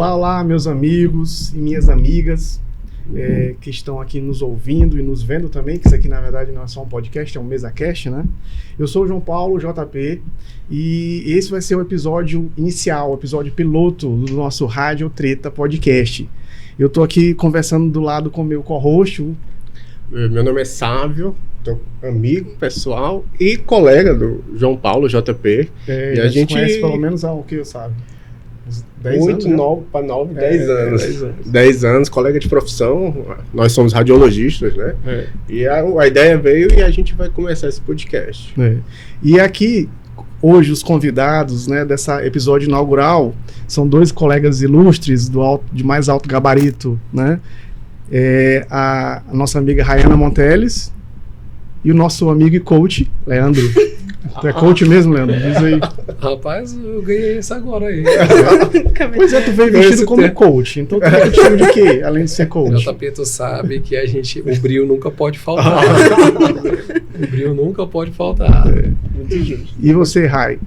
Olá, olá, meus amigos e minhas amigas que estão aqui nos ouvindo e nos vendo também, que isso aqui na verdade não é só um podcast, é um MesaCast, né? Eu sou o João Paulo, JP, e esse vai ser o episódio inicial, o episódio piloto do nosso Rádio Treta Podcast. Eu tô aqui conversando do lado com o meu co-host. Meu nome é Sávio, amigo pessoal e colega do João Paulo, JP. E a gente conhece pelo menos há o que, sabe? 10 anos, 9 para 9, 10 anos. 10 anos, colega de profissão, nós somos radiologistas, né? E a ideia veio e a gente vai começar esse podcast. E aqui, hoje, os convidados, né, dessa episódio inaugural são dois colegas ilustres de mais alto gabarito, né? A nossa amiga Rayana Monteles e o nosso amigo e coach, Leandro. Tu é coach mesmo, Leandro? Diz aí. Rapaz, eu ganhei isso agora aí. Pois é, tu veio vestido como coach. Então tu te chama de quê, além de ser coach? JP, tu sabe que o brilho nunca pode faltar. O brilho nunca pode faltar. Muito justo. E você, Ray?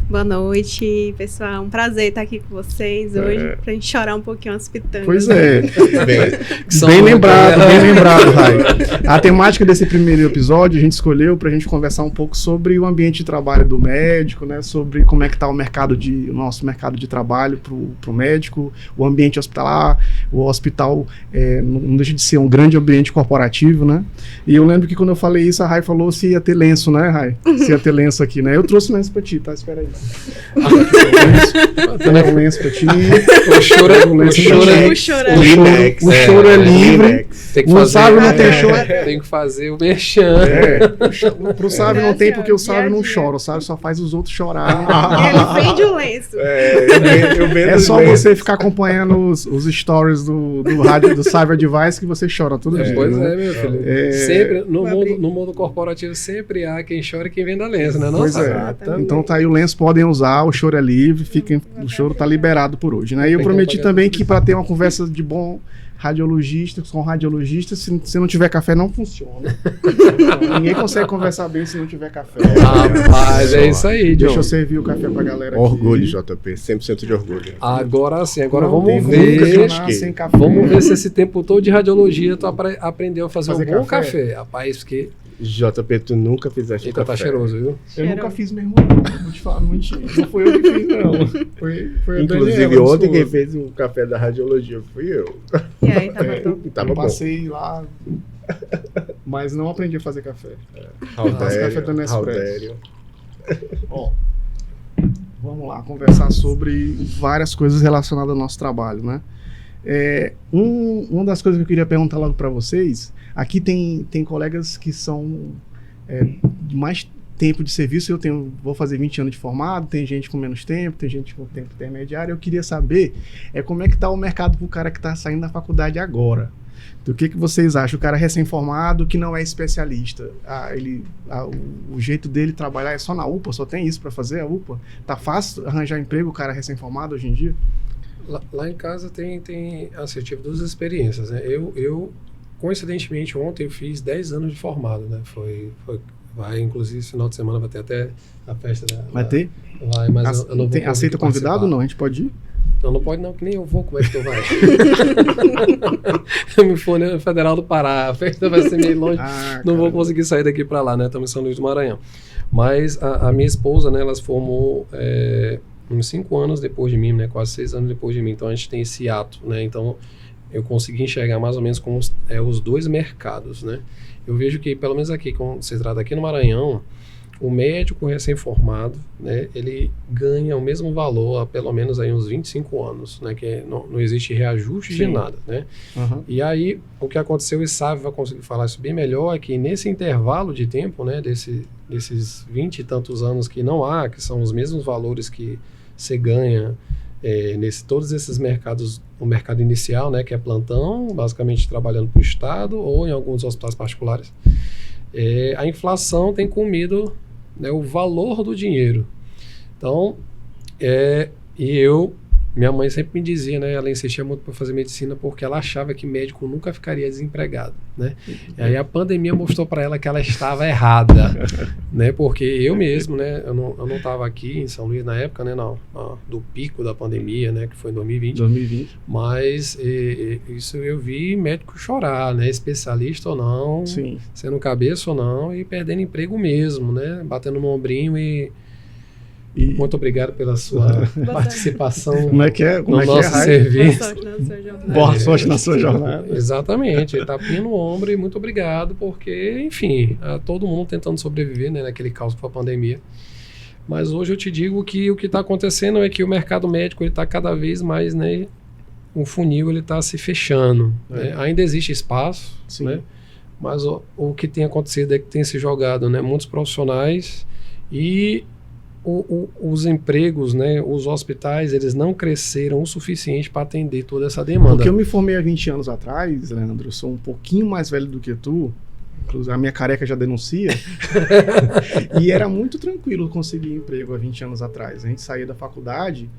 Boa noite, pessoal. Um prazer estar aqui com vocês hoje, pra gente chorar um pouquinho as pitangas. Pois é. Bem lembrado, Rai. A temática desse primeiro episódio a gente escolheu pra gente conversar um pouco sobre o ambiente de trabalho do médico, né? Sobre como é que tá o nosso mercado de trabalho pro médico, o ambiente hospitalar. O hospital não deixa de ser um grande ambiente corporativo, né? E eu lembro que quando eu falei isso, a Rai falou se ia ter lenço, né, Rai? Se ia ter lenço aqui, né? Eu trouxe lenço pra ti, tá? Espera aí. Um lenço pra ti. O choro é livre. O Sávio não tem choro. Tem que fazer o merchan. Pro Sávio não tem, porque o Sávio não chora. O Sávio só faz os outros chorar. Ele vende o lenço. É só você ficar acompanhando os stories do rádio do Cyber Advice que você chora todo dia. Pois é, meu filho. Sempre, no mundo corporativo, sempre há quem chora e quem vende a lenço, né? Pois é. Então tá aí o lenço, podem usar, o choro é livre, o choro tá liberado por hoje, né? E eu prometi também que para ter uma conversa de bom radiologista, com radiologista, se você não tiver café, não funciona. Então, ninguém consegue conversar bem se não tiver café. Rapaz, é isso aí, John. Deixa eu servir o café pra galera aqui. Orgulho, JP, 100% de orgulho. Agora sim, agora não vamos ver se esse tempo todo de radiologia tu aprendeu a fazer um bom café. Rapaz, porque... JP, tu nunca fizeste café. Tá cheiroso, viu? Eu nunca fiz mesmo, não. Vou te falar, mentira. Não foi eu que fiz, não. Foi inclusive, Daniela, ontem quem fez o café da radiologia fui eu. E aí, tava eu passei lá, mas não aprendi a fazer café. Café da Nespresso. Ó, vamos lá, conversar sobre várias coisas relacionadas ao nosso trabalho, né? Uma das coisas que eu queria perguntar logo para vocês, aqui tem colegas que são de mais tempo de serviço. Vou fazer 20 anos de formado, tem gente com menos tempo, tem gente com tempo intermediário. Eu queria saber como é que está o mercado para o cara que está saindo da faculdade agora. Do que vocês acham? O cara recém-formado que não é especialista, o jeito dele trabalhar é só na UPA, só tem isso para fazer a UPA? Tá fácil arranjar emprego o cara recém-formado hoje em dia? Lá em casa tem assim, eu tive duas experiências, né? Eu coincidentemente, ontem eu fiz 10 anos de formado, né? Vai, inclusive, esse final de semana vai ter até a festa da... Vai ter? Vai, mas eu não vou aceita convidado ou não? A gente pode ir? Não pode não, que nem eu vou. Como é que tu vai? Eu me fui no Federal do Pará, a festa vai ser meio longe, não vou conseguir sair daqui para lá, né? Estamos em São Luís do Maranhão. Mas a minha esposa, né, ela se formou uns 5 anos depois de mim, né? Quase 6 anos depois de mim, então a gente tem esse ato, né? Então eu consegui enxergar mais ou menos como os dois mercados, né? Eu vejo que, pelo menos aqui, quando se trata aqui no Maranhão, o médico recém-formado, né, ele ganha o mesmo valor há pelo menos aí uns 25 anos, né, que não existe reajuste de nada, né? Uhum. E aí, o que aconteceu, e Sávio vai conseguir falar isso bem melhor, é que nesse intervalo de tempo, né, desses 20 e tantos anos que não há, que são os mesmos valores que você ganha todos esses mercados, o mercado inicial, né, que é plantão, basicamente trabalhando para o Estado ou em alguns hospitais particulares, a inflação tem comido, né, o valor do dinheiro. Então, e eu Minha mãe sempre me dizia, né? Ela insistia muito para fazer medicina porque ela achava que médico nunca ficaria desempregado, né? E aí a pandemia mostrou para ela que ela estava errada, né? Porque eu mesmo, né? Eu não estava aqui em São Luís na época, né? Do pico da pandemia, né? Que foi em 2020. Mas isso eu vi médico chorar, né? Especialista ou não, Sim. Sendo cabeça ou não e perdendo emprego mesmo, né? Batendo no ombrinho e muito obrigado pela sua participação no nosso serviço. Boa sorte na sua jornada. Exatamente, tapinha no ombro e muito obrigado, porque, enfim, todo mundo tentando sobreviver, né, naquele caos que foi a pandemia. Mas hoje eu te digo que o que está acontecendo é que o mercado médico está cada vez mais, né, o funil está se fechando. Né? Ainda existe espaço, né, mas o que tem acontecido é que tem se jogado, né, muitos profissionais e os empregos, né, os hospitais, eles não cresceram o suficiente para atender toda essa demanda. Porque eu me formei há 20 anos atrás, Leandro, eu sou um pouquinho mais velho do que tu, inclusive a minha careca já denuncia, e era muito tranquilo conseguir emprego há 20 anos atrás. A gente saía da faculdade,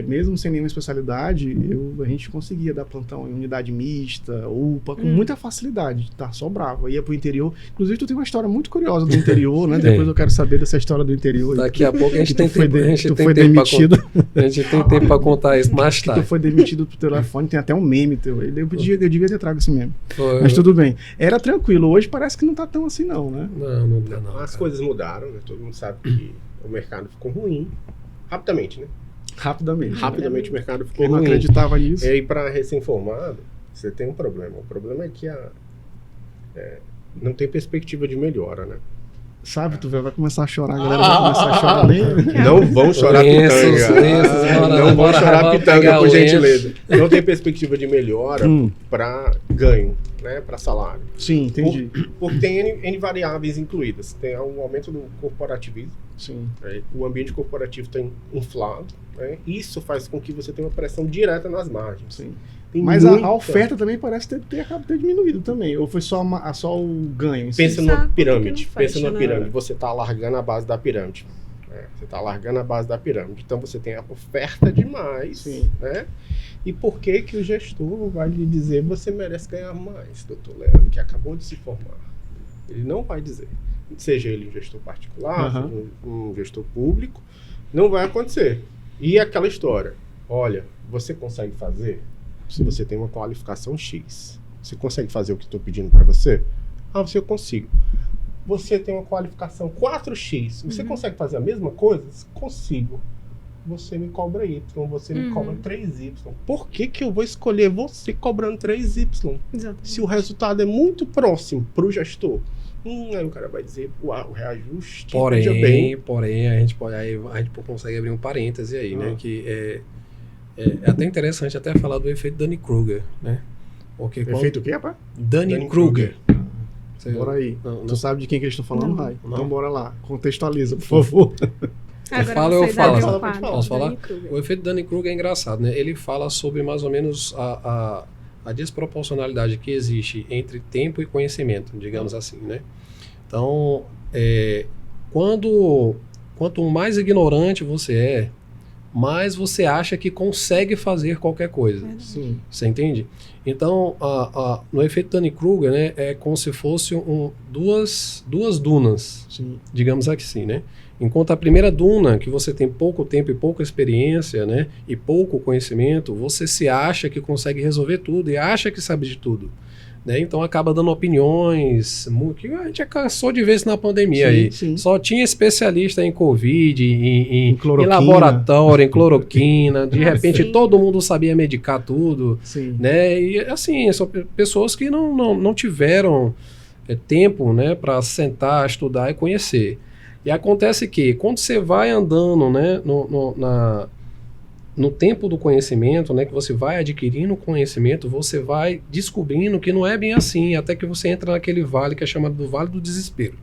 mesmo sem nenhuma especialidade, a gente conseguia dar plantão em unidade mista, UPA, com muita facilidade, tá? Sobrava. Ia pro interior. Inclusive, tu tem uma história muito curiosa do interior, né? Depois eu quero saber dessa história do interior. Daqui a pouco a gente tem tempo. A gente tem tempo para contar isso mais tarde. Tu foi demitido pro telefone, tem até um meme teu. Eu devia ter trago esse meme. Mas tudo bem. Era tranquilo. Hoje parece que não tá tão assim, não, né? Não. As coisas mudaram, né? Todo mundo sabe que o mercado ficou ruim. Rapidamente, né? Rapidamente o mercado ficou ruim. Eu não acreditava nisso. E aí, para recém-formado, você tem um problema. O problema é que não tem perspectiva de melhora, né? Sabe, tu vai começar a chorar, a galera vai começar a chorar. Não vão chorar pitanga. Não vão chorar pitanga, por gentileza. Não tem perspectiva de melhora para ganho, né? Para salário. Sim, entendi. Porque tem N variáveis incluídas. Tem o aumento do corporativismo. Sim. O ambiente corporativo está inflado. Né? Isso faz com que você tenha uma pressão direta nas margens. Sim. Mas a oferta também parece ter diminuído também. Ou foi só o ganho? Pensa numa pirâmide. Você está alargando a base da pirâmide. Você está alargando a base da pirâmide. Então você tem a oferta demais. Sim. Né? E por que o gestor vai lhe dizer você merece ganhar mais, doutor Leandro, que acabou de se formar? Ele não vai dizer. Seja ele um gestor particular, um gestor público, não vai acontecer. E aquela história, olha, você consegue fazer? Se você tem uma qualificação X, você consegue fazer o que estou pedindo para você? Você eu consigo. Você tem uma qualificação 4X, você consegue fazer a mesma coisa? Consigo. Você me cobra Y, você me cobra 3Y. Por que eu vou escolher você cobrando 3Y? Exatamente. Se o resultado é muito próximo para o gestor, aí o cara vai dizer o reajuste. Porém, a gente consegue abrir um parêntese aí, né? Que é até interessante até falar do efeito Dunning-Kruger, né? Porque efeito o quê, rapaz? Dunning-Kruger. Bora aí. Tu sabe de quem que eles estão falando, Rai? Então bora lá. Contextualiza, por favor. Eu falo. Posso falar? O efeito Dunning-Kruger é engraçado, né? Ele fala sobre mais ou menos a desproporcionalidade que existe entre tempo e conhecimento, digamos assim, né? Então, quanto mais ignorante você mais você acha que consegue fazer qualquer coisa. Sim. Você entende? Então, no efeito Dunning-Kruger, né, é como se fosse duas dunas, sim, digamos assim, né? Enquanto a primeira duna, que você tem pouco tempo e pouca experiência, né, e pouco conhecimento, você se acha que consegue resolver tudo e acha que sabe de tudo. Né? Então acaba dando opiniões, que a gente já cansou de ver isso na pandemia. Sim, aí. Sim. Só tinha especialista em Covid, em laboratório, em cloroquina. De repente todo mundo sabia medicar tudo. Sim. Né? E assim, são pessoas que não tiveram tempo, né, para sentar, estudar e conhecer. E acontece que quando você vai andando, né, no tempo do conhecimento, né, que você vai adquirindo conhecimento, você vai descobrindo que não é bem assim, até que você entra naquele vale que é chamado do Vale do Desespero,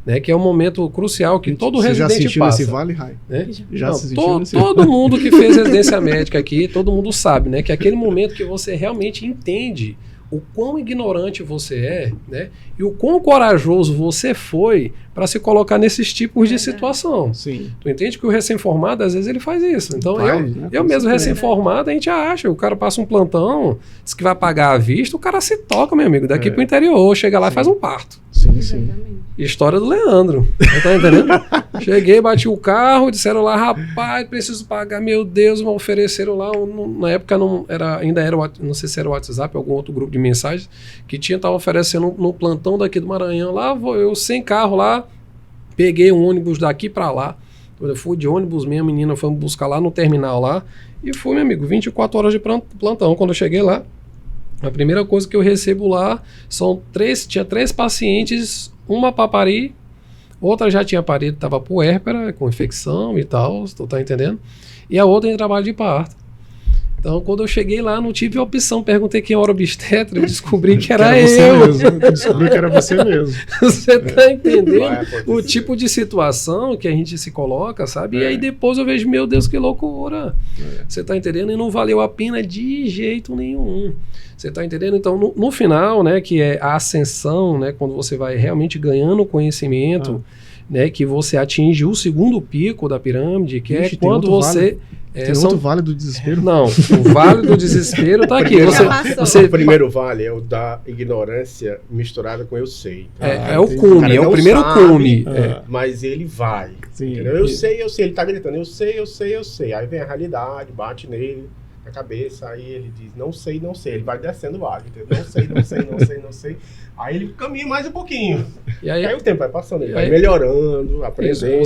né, que é um momento crucial que todo residente passa. Você já assistiu nesse vale, Rai? Né? Já assistiu nesse vale? Todo mundo que fez residência médica aqui, todo mundo sabe, né, que é aquele momento que você realmente entende o quão ignorante você é, né? E o quão corajoso você foi para se colocar nesses tipos de situação. Sim. Tu entende que o recém-formado, às vezes, ele faz isso. Então, eu mesmo recém-formado, a gente acha, o cara passa um plantão, diz que vai pagar à vista, o cara se toca, meu amigo, daqui pro interior, chega lá e faz um parto. Sim, sim. História do Leandro. Tá entendendo? Cheguei, bati o carro, disseram lá, rapaz, preciso pagar, meu Deus, me ofereceram lá, na época ainda era, não sei se era o WhatsApp, algum outro grupo de mensagens, que tava oferecendo no plantão daqui do Maranhão, lá vou eu sem carro lá, peguei um ônibus daqui pra lá, eu fui de ônibus, minha menina foi me buscar lá no terminal lá, e fui, meu amigo, 24 horas de plantão. Quando eu cheguei lá, a primeira coisa que eu recebo lá tinha 3 pacientes, uma para parir, outra já tinha parido, estava puérpera, com infecção e tal, tu tá entendendo? E a outra em trabalho de parto. Então, quando eu cheguei lá, não tive opção, perguntei quem era obstetra, eu descobri que era eu. Descobri que era você mesmo. Você tá entendendo o tipo de situação que a gente se coloca, sabe? E aí depois eu vejo, meu Deus, que loucura. Você tá entendendo? E não valeu a pena de jeito nenhum. Você tá entendendo? Então, no final, né, que é a ascensão, né, quando você vai realmente ganhando conhecimento, né, que você atinge o segundo pico da pirâmide, que é quando você... Tem outro vale do desespero? Não, o vale do desespero tá aqui. O primeiro vale é o da ignorância misturada com eu sei. É o cume, é o primeiro cume. Mas ele vai. Sim, eu sei, ele tá gritando, eu sei. Aí vem a realidade, bate nele na cabeça, aí ele diz, não sei. Ele vai descendo o vale, entendeu? Não sei. Aí ele caminha mais um pouquinho. E aí o tempo vai passando, ele vai melhorando, aprendendo.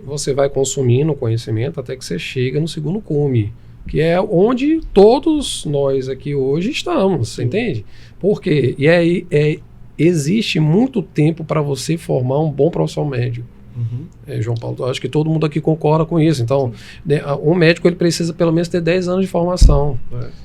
Você vai consumindo conhecimento até que você chega no segundo cume, que é onde todos nós aqui hoje estamos, você entende? Por quê? E aí existe muito tempo para você formar um bom profissional médico. João Paulo, acho que todo mundo aqui concorda com isso. Então, né, um médico ele precisa pelo menos ter 10 anos de formação,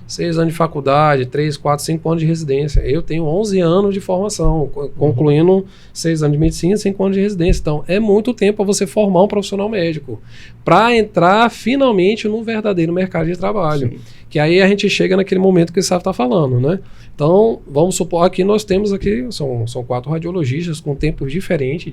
6 anos de faculdade, 3, 4, 5 anos de residência. Eu tenho 11 anos de formação, concluindo 6 anos de medicina, 5 anos de residência. Então, é muito tempo para você formar um profissional médico para entrar finalmente no verdadeiro mercado de trabalho. Sim. Que aí a gente chega naquele momento que o Sávio está falando, né? Então, vamos supor, aqui nós temos são 4 radiologistas com tempos diferentes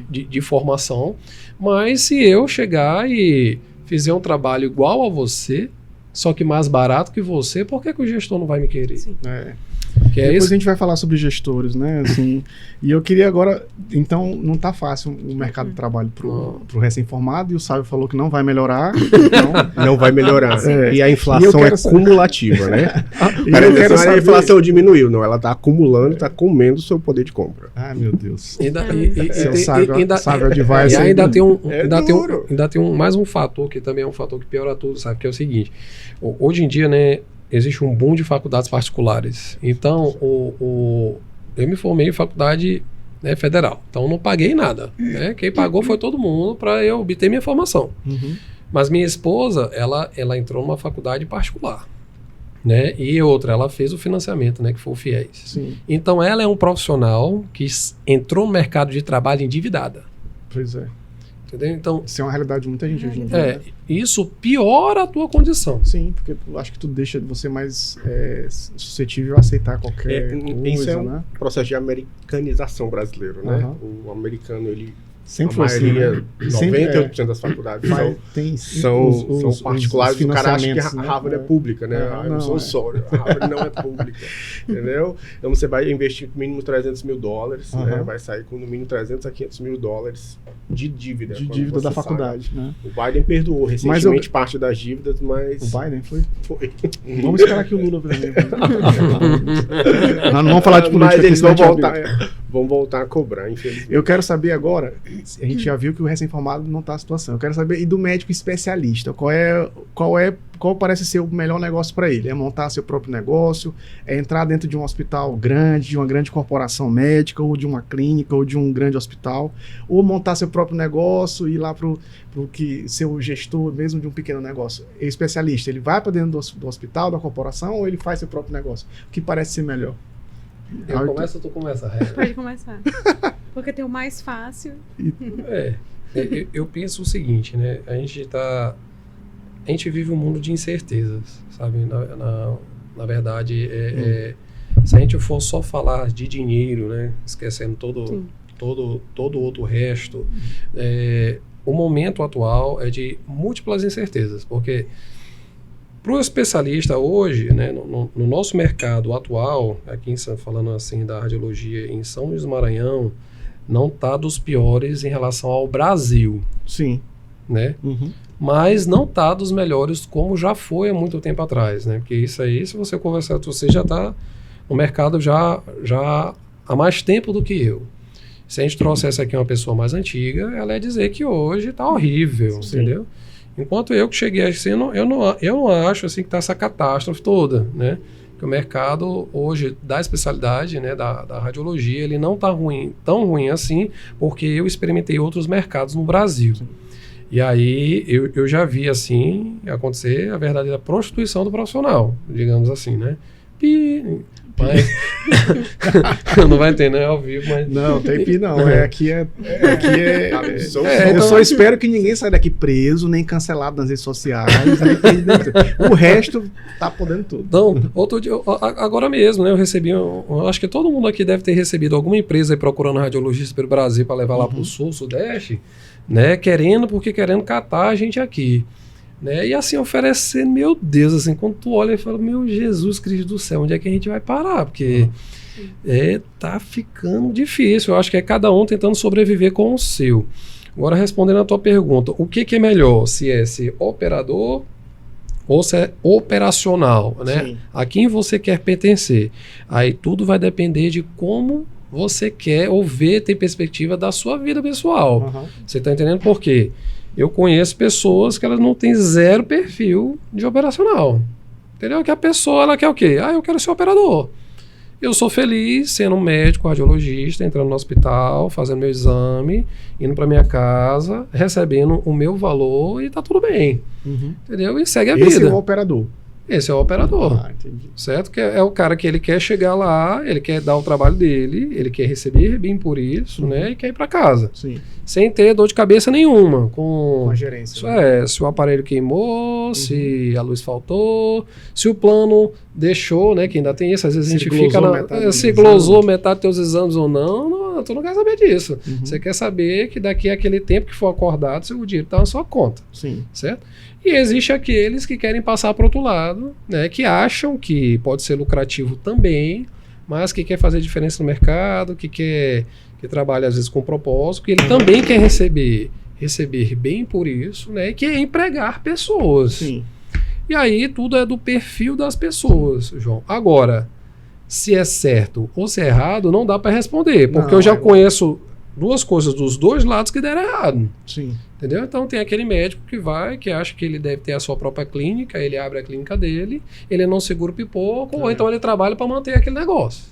de formação, mas se eu chegar e fizer um trabalho igual a você, só que mais barato que você, por que o gestor não vai me querer? Sim. Depois a gente vai falar sobre gestores, né? Assim, e eu queria agora... Então, não tá fácil o mercado de trabalho pro recém-formado, e o Sávio falou que não vai melhorar. Não vai melhorar. E a inflação cumulativa, né? A inflação diminuiu, não. Ela tá acumulando, tá comendo o seu poder de compra. Ai, meu Deus. Sávio Advice. E ainda tem mais um fator, que também é um fator que piora tudo, sabe? Que é o seguinte. Hoje em dia, né... Existe um boom de faculdades particulares. Então, eu me formei em faculdade, né, federal. Então, não paguei nada. Né? Quem pagou foi todo mundo para eu obter minha formação. Mas minha esposa, ela entrou numa faculdade particular. Né? E outra, ela fez o financiamento, né, que foi o FIES. Sim. Então, ela é um profissional que entrou no mercado de trabalho endividada. Pois é. Entendeu? Então, isso é uma realidade de muita gente hoje em dia. Isso piora a tua condição. Sim, porque eu acho que tu deixa você mais suscetível a aceitar qualquer coisa, isso é né? Um processo de americanização brasileiro, né? O americano, ele... Sempre a maioria, assim, né? 98% das faculdades são particulares. O cara acha que a Harvard é pública, né? Eu sou sócio, a Harvard não é pública, entendeu? Então você vai investir no mínimo $300 mil, né? Vai sair com no mínimo $300 a $500 mil de dívida. De dívida da faculdade, né? O Biden perdoou recentemente parte das dívidas, mas... O Biden foi? Foi. Vamos esperar que o Lula também. Não vamos falar de política. Mas eles vão voltar a cobrar, infelizmente. Eu quero saber agora... A gente já viu que o recém-formado não está na situação. Eu quero saber, e do médico especialista, qual parece ser o melhor negócio para ele? É montar seu próprio negócio, é entrar dentro de um hospital grande, de uma grande corporação médica, ou de uma clínica, ou de um grande hospital, ou montar seu próprio negócio e ir lá pro que ser o gestor mesmo de um pequeno negócio. É especialista, ele vai para dentro do hospital, da corporação, ou ele faz seu próprio negócio? O que parece ser melhor? Eu começo ou tu começa? Pode começar. Porque tem o mais fácil. Eu penso o seguinte, né? A gente vive um mundo de incertezas, sabe? Na verdade, Se a gente for só falar de dinheiro, né, esquecendo todo outro resto, o momento atual é de múltiplas incertezas, porque para o especialista hoje, né, no nosso mercado atual, aqui falando assim da radiologia em São Luís do Maranhão, não está dos piores em relação ao Brasil. Sim. Né? Mas não está dos melhores como já foi há muito tempo atrás, né? Porque isso aí, se você conversar, você já está no mercado já há mais tempo do que eu. Se a gente trouxesse aqui uma pessoa mais antiga, ela ia dizer que hoje está horrível, entendeu? Enquanto eu que cheguei assim, eu não acho assim que está essa catástrofe toda, né? Que o mercado hoje da especialidade, né, da radiologia, ele não está tão ruim assim, porque eu experimentei outros mercados no Brasil. E aí eu já vi assim acontecer a verdadeira prostituição do profissional, digamos assim, né? Mas não vai ter, né? Ao vivo, mas... Não, tem pi não. Aqui é eu então, só espero que ninguém saia daqui preso, nem cancelado nas redes sociais. O resto tá podendo tudo. Então, outro dia, agora mesmo, né? Eu recebi, eu acho que todo mundo aqui deve ter recebido alguma empresa aí procurando radiologista pelo Brasil para levar lá para o Sul, Sudeste, né? Querendo catar a gente aqui. Né? E assim, oferecendo, meu Deus, assim, quando tu olha e fala, meu Jesus Cristo do céu, onde é que a gente vai parar? Porque tá ficando difícil. Eu acho que é cada um tentando sobreviver com o seu. Agora, respondendo a tua pergunta, o que é melhor? Se é ser operador ou se é operacional, né? Sim. A quem você quer pertencer? Aí tudo vai depender de como você quer ou ver, ter perspectiva da sua vida pessoal. Você tá entendendo por quê? Eu conheço pessoas que elas não têm zero perfil de operacional. Entendeu? Que a pessoa, ela quer o quê? Eu quero ser operador. Eu sou feliz sendo um médico, radiologista, entrando no hospital, fazendo meu exame, indo para minha casa, recebendo o meu valor e tá tudo bem. Entendeu? E segue a vida. Esse é o operador. Esse é o operador. Entendi. Certo? Que é o cara que ele quer chegar lá, ele quer dar o trabalho dele, ele quer receber bem por isso, né? E quer ir para casa. Sim. Sem ter dor de cabeça nenhuma. Com a gerência. Se o aparelho queimou, se a luz faltou, se o plano deixou, né? Que ainda tem isso, às vezes a gente fica se glosou metade dos teus exames ou não, tu não quer saber disso. Você quer saber que daqui àquele tempo que for acordado, o dinheiro está na sua conta. Sim. Certo? E existe aqueles que querem passar para o outro lado, né, que acham que pode ser lucrativo também, mas que quer fazer diferença no mercado, que trabalha às vezes com propósito, que ele também quer receber bem por isso, né, e quer empregar pessoas. Sim. E aí tudo é do perfil das pessoas, João. Agora, se é certo ou se é errado, não dá para responder, porque eu já conheço duas coisas dos dois lados que deram errado. Sim. Entendeu? Então tem aquele médico que acha que ele deve ter a sua própria clínica, ele abre a clínica dele, ele não segura o pipoco, ou então ele trabalha para manter aquele negócio.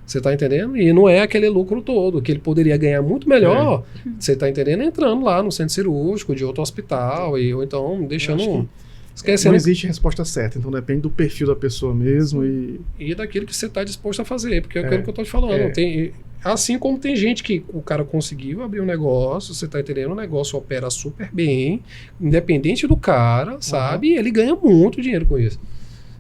Você está entendendo? E não é aquele lucro todo, que ele poderia ganhar muito melhor, você está entendendo? Entrando lá no centro cirúrgico de outro hospital, ou então deixando... Esquecendo. Não existe resposta certa, então depende do perfil da pessoa mesmo e daquilo que você está disposto a fazer, porque é aquilo que eu estou te falando. Assim como tem gente que o cara conseguiu abrir um negócio, você está entendendo, o negócio opera super bem, independente do cara, sabe? E ele ganha muito dinheiro com isso.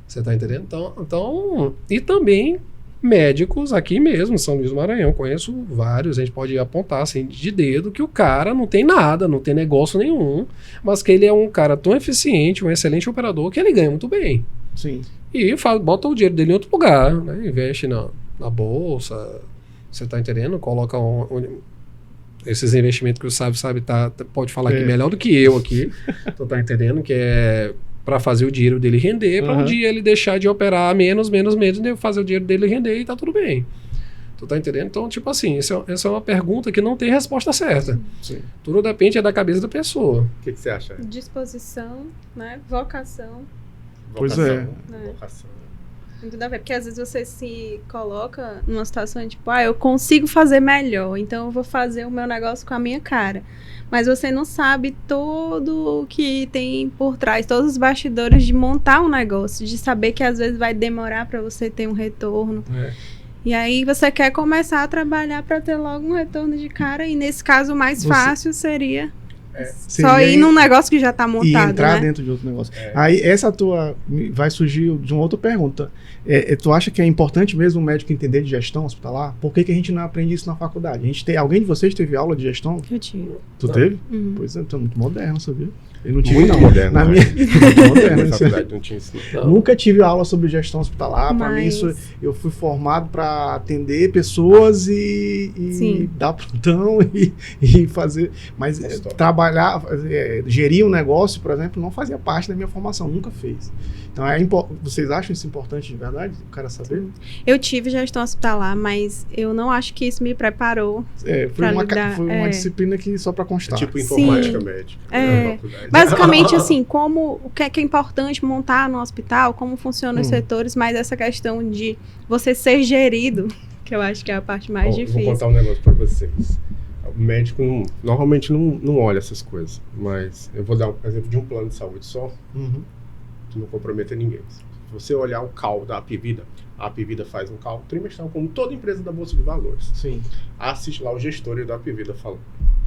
Você está entendendo? Então, e também médicos aqui mesmo, São Luís do Maranhão, conheço vários, a gente pode apontar assim de dedo que o cara não tem nada, não tem negócio nenhum, mas que ele é um cara tão eficiente, um excelente operador, que ele ganha muito bem. Sim. E bota o dinheiro dele em outro lugar, né? Investe na bolsa, você tá entendendo? Coloca esses investimentos que o Sábio pode falar aqui melhor do que eu aqui, tu tá entendendo? Que é para fazer o dinheiro dele render, para um dia ele deixar de operar menos, fazer o dinheiro dele render e tá tudo bem. Tu tá entendendo? Então, tipo assim, essa é uma pergunta que não tem resposta certa. Sim. Tudo depende da cabeça da pessoa. O que você acha? Disposição, né? Vocação. Pois é. Vocação. Tem tudo a ver, porque às vezes você se coloca numa situação tipo, eu consigo fazer melhor, então eu vou fazer o meu negócio com a minha cara. Mas você não sabe todo o que tem por trás, todos os bastidores de montar um negócio, de saber que às vezes vai demorar para você ter um retorno. E aí você quer começar a trabalhar para ter logo um retorno de cara, e nesse caso o mais fácil seria Só ir num negócio que já está montado, e entrar né? dentro de outro negócio. Aí essa tua vai surgir de uma outra pergunta. Tu acha que é importante mesmo o médico entender de gestão hospitalar? Por que a gente não aprende isso na faculdade? Alguém de vocês teve aula de gestão? Eu tive. Tu teve? Pois é, tu é muito moderno, sabia? Eu não tive, muito não. moderno. Na minha moderno, Na faculdade não tinha isso. Nunca tive aula sobre gestão hospitalar. Para mim, isso, eu fui formado para atender pessoas e dar plantão e fazer. Mas trabalhar, gerir um negócio, por exemplo, não fazia parte da minha formação, nunca fez. Então, vocês acham isso importante de verdade? O cara saber? Eu tive gestão hospitalar, mas eu não acho que isso me preparou. Foi uma disciplina que só para constar. Tipo informática médica. Basicamente, assim, o que é importante montar no hospital, como funcionam os setores, mas essa questão de você ser gerido, que eu acho que é a parte mais difícil. Vou contar um negócio para vocês. O médico normalmente não olha essas coisas, mas eu vou dar um exemplo de um plano de saúde só, que não comprometa ninguém. Se você olhar o CAL da Apivida, a Apivida faz um CAL trimestral, como toda empresa da Bolsa de Valores. Sim. Assiste lá o gestor da Apivida falando.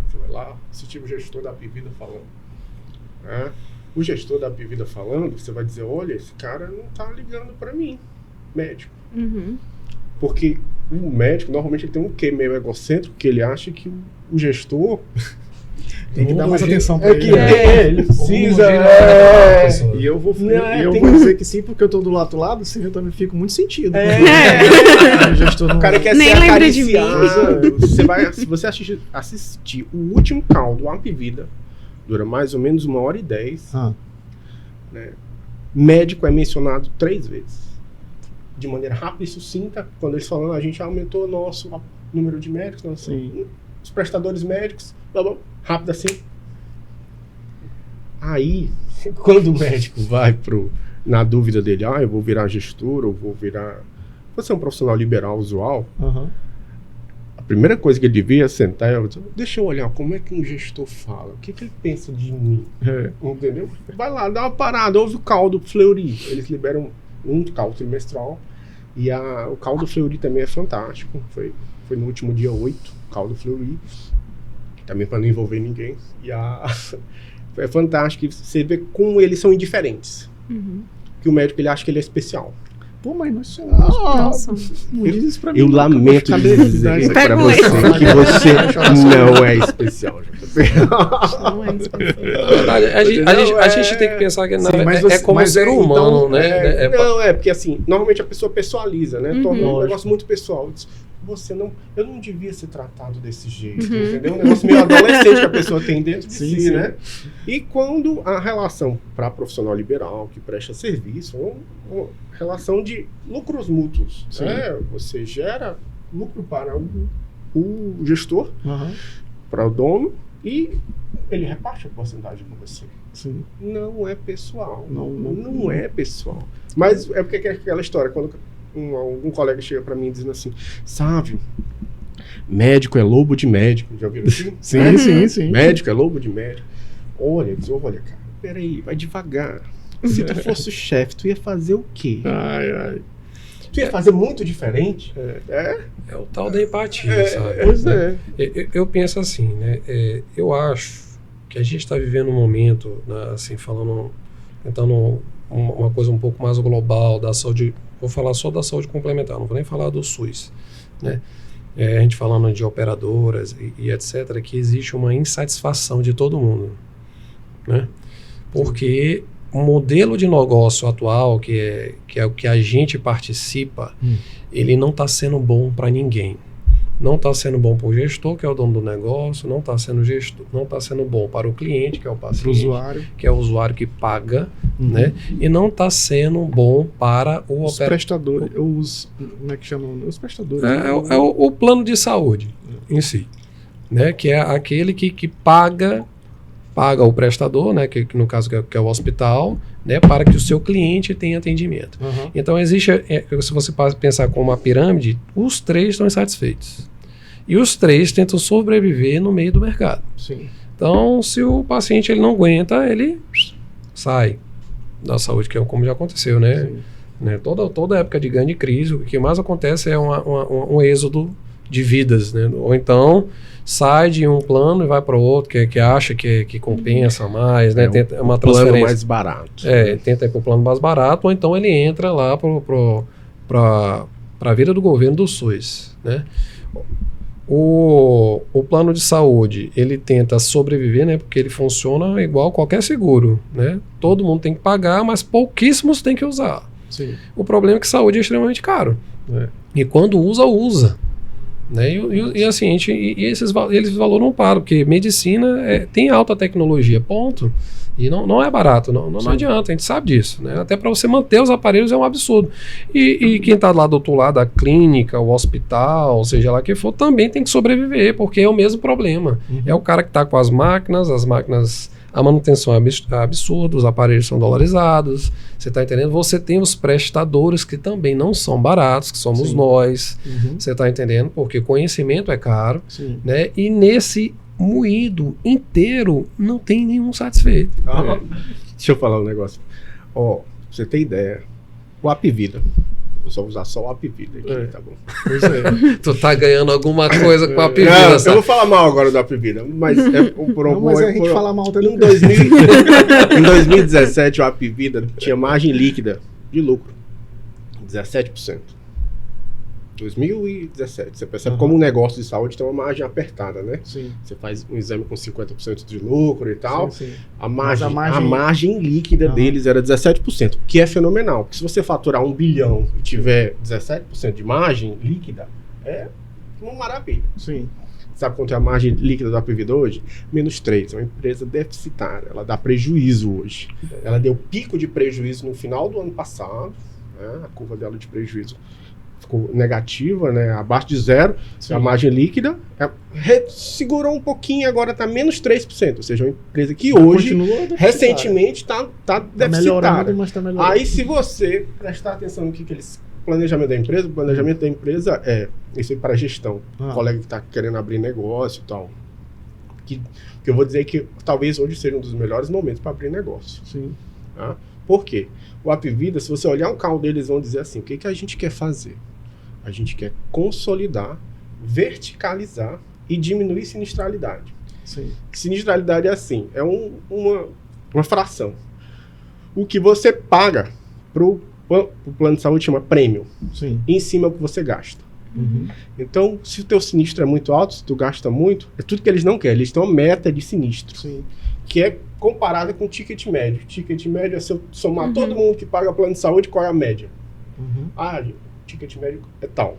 Você vai lá, assistir o gestor da Apivida falando. O gestor da Apivida falando, você vai dizer, olha, esse cara não tá ligando para mim, médico. Porque o médico, normalmente, ele tem um quê meio egocêntrico, que ele acha que o gestor tem que dar mais atenção para ele. Ele precisa. E eu vou dizer que sim, porque eu tô do outro lado, sim, eu também fico muito sentido. O cara quer ser acariciado. Se você assistir o último CAL do Apivida, dura mais ou menos 1h10. Né? Médico é mencionado 3 vezes. De maneira rápida e sucinta, quando eles falam, a gente aumentou o nosso número de médicos, os prestadores médicos, blá, blá, rápido assim. Aí, quando o médico vai na dúvida dele, eu vou virar gestor, ou vou ser um profissional liberal usual, a primeira coisa que ele devia sentar é, deixa eu olhar como é que um gestor fala, o que ele pensa de mim, entendeu? Vai lá, dá uma parada, ouve o CAL do Fleury, eles liberam um CAL trimestral, e o CAL do Fleury também é fantástico, foi no último dia 8, o CAL do Fleury, também para não envolver ninguém, e é fantástico, você vê como eles são indiferentes, que o médico ele acha que ele é especial. Pô, mas nós somos. Não diz isso pra mim. Eu lamento dizer pra você que você não é especial. Não é especial. A gente tem que pensar que é como ser humano, então, né? Não, porque assim, normalmente a pessoa pessoaliza, né? Torna um negócio muito pessoal. Eu não devia ser tratado desse jeito, entendeu? Um negócio meio adolescente que a pessoa tem dentro de si, né? E quando a relação para profissional liberal que presta serviço, uma relação de lucros mútuos, né? Você gera lucro para o gestor, para o dono, e ele reparte a porcentagem com você. Sim. Não é pessoal. Não é pessoal. Mas é porque é aquela história, quando algum colega chega pra mim dizendo assim, sabe, médico é lobo de médico. Já ouviram assim? Sim. Médico é lobo de médico. Olha, cara, peraí, vai devagar. Se tu fosse o chefe, tu ia fazer o quê? Tu ia fazer muito diferente? É o tal da empatia, sabe? Pois é. Eu penso assim, né? Eu acho que a gente está vivendo um momento, né, assim, tentando uma coisa um pouco mais global da saúde. Vou falar só da saúde complementar, não vou nem falar do SUS, né? A gente falando de operadoras e etc., que existe uma insatisfação de todo mundo, né? Porque o modelo de negócio atual, que é o que a gente participa, ele não está sendo bom para ninguém. Não está sendo bom para o gestor, que é o dono do negócio, não está sendo bom para o cliente, que é o paciente, usuário, que é o usuário que paga, né? E não está sendo bom para os prestadores, como é que chamam? Os prestadores. É o plano de saúde em si, né? Que é aquele que paga o prestador, né? Que no caso que é o hospital, né? Para que o seu cliente tenha atendimento. Então existe, se você pensar como uma pirâmide, os 3 estão insatisfeitos. E os 3 tentam sobreviver no meio do mercado. Sim. Então, se o paciente ele não aguenta, ele sai da saúde, que é como já aconteceu, né? Toda época de grande crise, o que mais acontece é um êxodo de vidas, né? Ou então, sai de um plano e vai para outro, que acha que compensa mais, né? Tenta uma plano transferência mais barato. Tenta ir para o plano mais barato, ou então ele entra lá para a vida do governo do SUS, né? O plano de saúde, ele tenta sobreviver, né? Porque ele funciona igual qualquer seguro, né? Todo mundo tem que pagar, mas pouquíssimos tem que usar. Sim. O problema é que saúde é extremamente caro. E quando usa. Né? E assim, esses valores não param, porque medicina tem alta tecnologia, ponto. E não é barato, não adianta, a gente sabe disso. Né? Até para você manter os aparelhos é um absurdo. E quem está lá do outro lado, a clínica, o hospital, seja lá que for, também tem que sobreviver, porque é o mesmo problema. É o cara que está com as máquinas, a manutenção é absurda, os aparelhos são dolarizados, você está entendendo? Você tem os prestadores que também não são baratos, que somos nós, você está entendendo? Porque conhecimento é caro, né? E nesse moído inteiro não tem nenhum satisfeito. Deixa eu falar um negócio. Pra você ter ideia, o Apvida. Vou só usar só o Apvida aqui, tá bom? Pois é. Tu tá ganhando alguma coisa com a Apvida, Eu sabe? vou falar mal agora do Apvida, mas mas a gente fala mal também. Em 2017, o Apvida tinha margem líquida de lucro, 17%. 2017. Você percebe como um negócio de saúde tem uma margem apertada, né? Sim. Você faz um exame com 50% de lucro e tal. Sim. A margem líquida deles era 17%, que é fenomenal. Porque se você faturar 1 bilhão e tiver 17% de margem líquida, é uma maravilha. Sim. Sabe quanto é a margem líquida da Apvida hoje? -3. É uma empresa deficitária. Ela dá prejuízo hoje. Ela deu pico de prejuízo no final do ano passado. Né? A curva dela de prejuízo ficou negativa, né? Abaixo de 0. A margem líquida segurou um pouquinho, agora está -3%. Ou seja, uma empresa que hoje, recentemente, está deficitária. Mas tá melhorando. Aí, se você prestar atenção no que eles... Planejamento da empresa, o planejamento da empresa isso aí para gestão. Colega que está querendo abrir negócio e tal. Que eu vou dizer que talvez hoje seja um dos melhores momentos para abrir negócio. Sim. Tá? Por quê? O Apvida, se você olhar um carro deles, vão dizer assim, o que a gente quer fazer? A gente quer consolidar, verticalizar e diminuir sinistralidade. Sim. Sinistralidade é assim, é uma fração. O que você paga o plano de saúde chama prêmio. Sim. Em cima é o que você gasta. Então, se o teu sinistro é muito alto, se tu gasta muito, é tudo que eles não querem. Eles têm uma meta de sinistro. Sim. Que é comparada com o ticket médio. Ticket médio é se eu somar todo mundo que paga plano de saúde, qual é a média? O ticket médio é tal.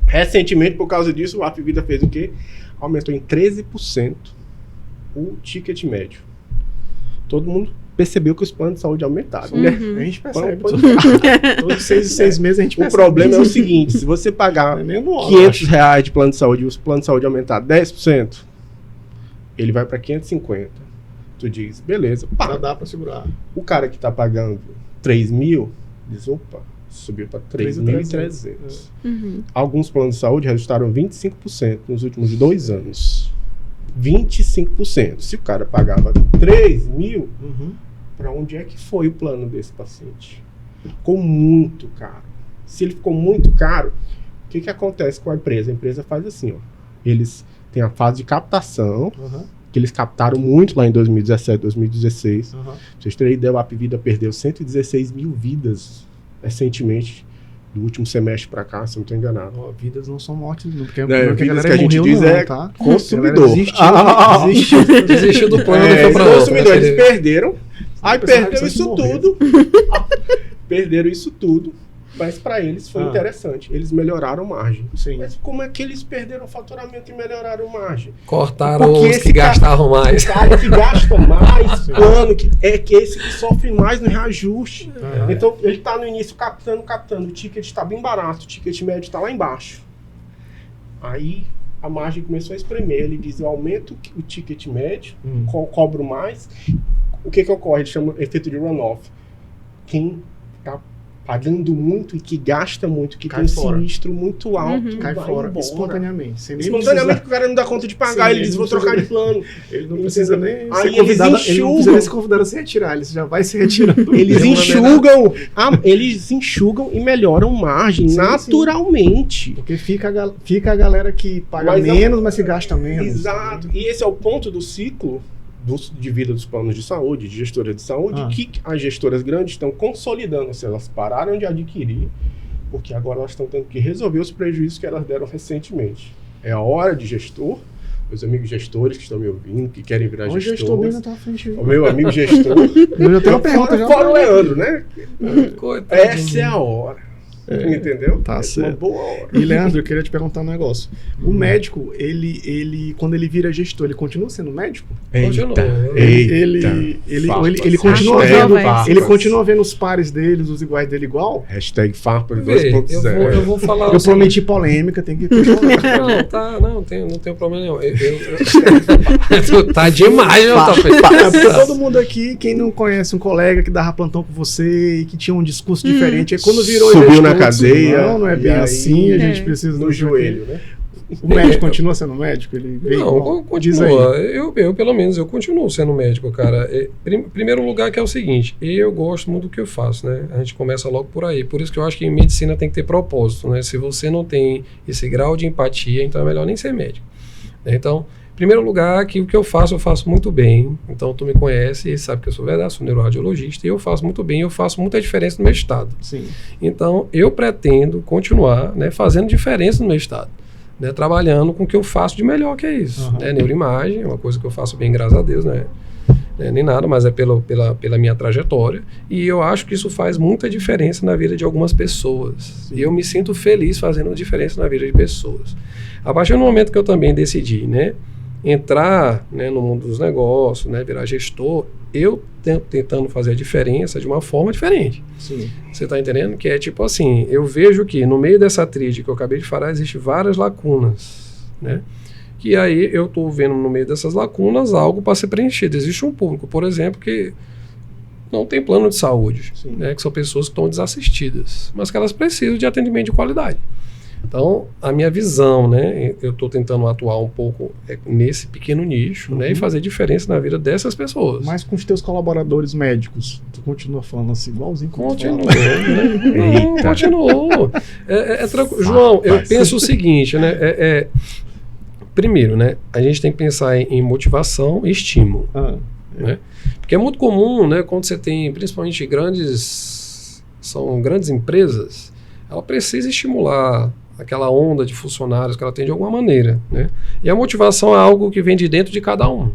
Recentemente, por causa disso, o Apvida fez o quê? Aumentou em 13% o ticket médio. Todo mundo percebeu que os planos de saúde aumentaram, né? A gente percebe. Todos 6 meses a gente percebe. O problema é o seguinte, se você pagar R$500 de plano de saúde e os planos de saúde aumentar 10%, ele vai para 550. Tu diz, beleza, já dá para segurar. O cara que tá pagando 3 mil, diz, opa, subiu para 3.300. Alguns planos de saúde registraram 25% nos últimos 2 anos. 25%. Se o cara pagava 3 mil, para onde é que foi o plano desse paciente? Ficou muito caro. Se ele ficou muito caro, o que acontece com a empresa? A empresa faz assim, ó. Eles têm a fase de captação, que eles captaram muito lá em 2017, 2016. Vocês terem ideia, a Apvida perdeu 116 mil vidas recentemente, do último semestre para cá, se eu não estou enganado. Vidas não são mortes, não, porque vidas que a gente diz tá? Consumidor. Desistiu do plano. Consumidor, eles perderam. Aí perdeu isso tudo. Perderam isso tudo. Mas para eles foi interessante. Eles melhoraram margem. Sim. Mas como é que eles perderam o faturamento e melhoraram margem? Cortaram os que gastavam mais. O cara que gasta mais plano, que esse que sofre mais no reajuste. Então ele está no início captando. O ticket está bem barato, o ticket médio está lá embaixo. Aí a margem começou a espremer. Ele diz, eu aumento o ticket médio, cobro mais. O que ocorre? Ele chama efeito de runoff. Quem está pagando muito e que gasta muito, que Cai tem fora. sinistro muito alto, Cai vai fora embora. espontaneamente. Sem nem Espontaneamente, que o cara não dá conta de pagar, Sim, ele diz, vou trocar de plano. Ele não precisa nem Aí ser eles convidado, ele não precisa enxugam. nem ser convidado a se retirar, ele já vai se retirando. Eles eles enxugam e melhoram margem Sim, naturalmente. Porque fica a galera que paga Mas menos, mas que gasta menos. Exato. E esse é o ponto do ciclo de vida dos planos de saúde, de gestora de saúde, que as gestoras grandes estão consolidando. Se elas pararam de adquirir, porque agora elas estão tendo que resolver os prejuízos que elas deram recentemente. É a hora de gestor, meus amigos gestores que estão me ouvindo, que querem virar Hoje gestores. gestor bem na tua frente. O meu amigo gestor. Eu já tenho uma pergunta já. Fora o Leandro, né? Coitado. Essa é a hora. Entendeu? Tá Essa é uma certo. boa hora. E Leandro, eu queria te perguntar um negócio. O médico, ele quando ele vira gestor, ele continua sendo médico? Continua. Ele continua Farpas. vendo, Farpas. ele continua vendo os pares deles, os iguais dele igual? Hashtag Farpas Vê, 2.0. eu vou falar. Eu prometi polêmica, tem que Não, tá, não tem problema nenhum. Tá demais, meu tapete. É porque todo mundo aqui, quem não conhece um colega que dava plantão com você e que tinha um discurso diferente, aí quando virou Subiu gestor, na cadeia, não é e bem aí- assim, a gente precisa No do joelho, né? O médico continua sendo médico? Ele veio igual? Não, Diz continua. aí. Eu, pelo menos, eu continuo sendo médico, cara. Primeiro lugar que é o seguinte, eu gosto muito do que eu faço, né? A gente começa logo por aí. Por isso que eu acho que em medicina tem que ter propósito, né? Se você não tem esse grau de empatia, então é melhor nem ser médico. Então, primeiro lugar, que o que eu faço muito bem. Então, tu me conhece e sabe que eu sou verdade, sou neuroradiologista, e eu faço muito bem, eu faço muita diferença no meu estado. Sim. Então, eu pretendo continuar, né, fazendo diferença no meu estado. Né, trabalhando com o que eu faço de melhor, que é isso. Né, neuroimagem é uma coisa que eu faço bem, graças a Deus, né? Nem nada, mas é pela minha trajetória. E eu acho que isso faz muita diferença na vida de algumas pessoas. E eu me sinto feliz fazendo diferença na vida de pessoas. A partir do momento que eu também decidi, né, entrar, né, no mundo dos negócios, né, virar gestor, eu tentando fazer a diferença de uma forma diferente. Sim. Você está entendendo? Que é tipo assim, eu vejo que no meio dessa tríade que eu acabei de falar, existem várias lacunas, né? Que aí eu estou vendo no meio dessas lacunas algo para ser preenchido. Existe um público, por exemplo, que não tem plano de saúde, né? Que são pessoas que estão desassistidas, mas que elas precisam de atendimento de qualidade. Então, a minha visão, né, eu estou tentando atuar um pouco nesse pequeno nicho, né, e fazer diferença na vida dessas pessoas. Mas com os teus colaboradores médicos, tu continua falando assim, igualzinho como tu Continuou, fala? né? Não, continuou. Tranquilo. João, eu penso o seguinte, né, primeiro, né, a gente tem que pensar em motivação e estímulo. Né? Porque é muito comum, né, quando você tem, principalmente grandes empresas, ela precisa estimular aquela onda de funcionários que ela tem de alguma maneira, né? E a motivação é algo que vem de dentro de cada um,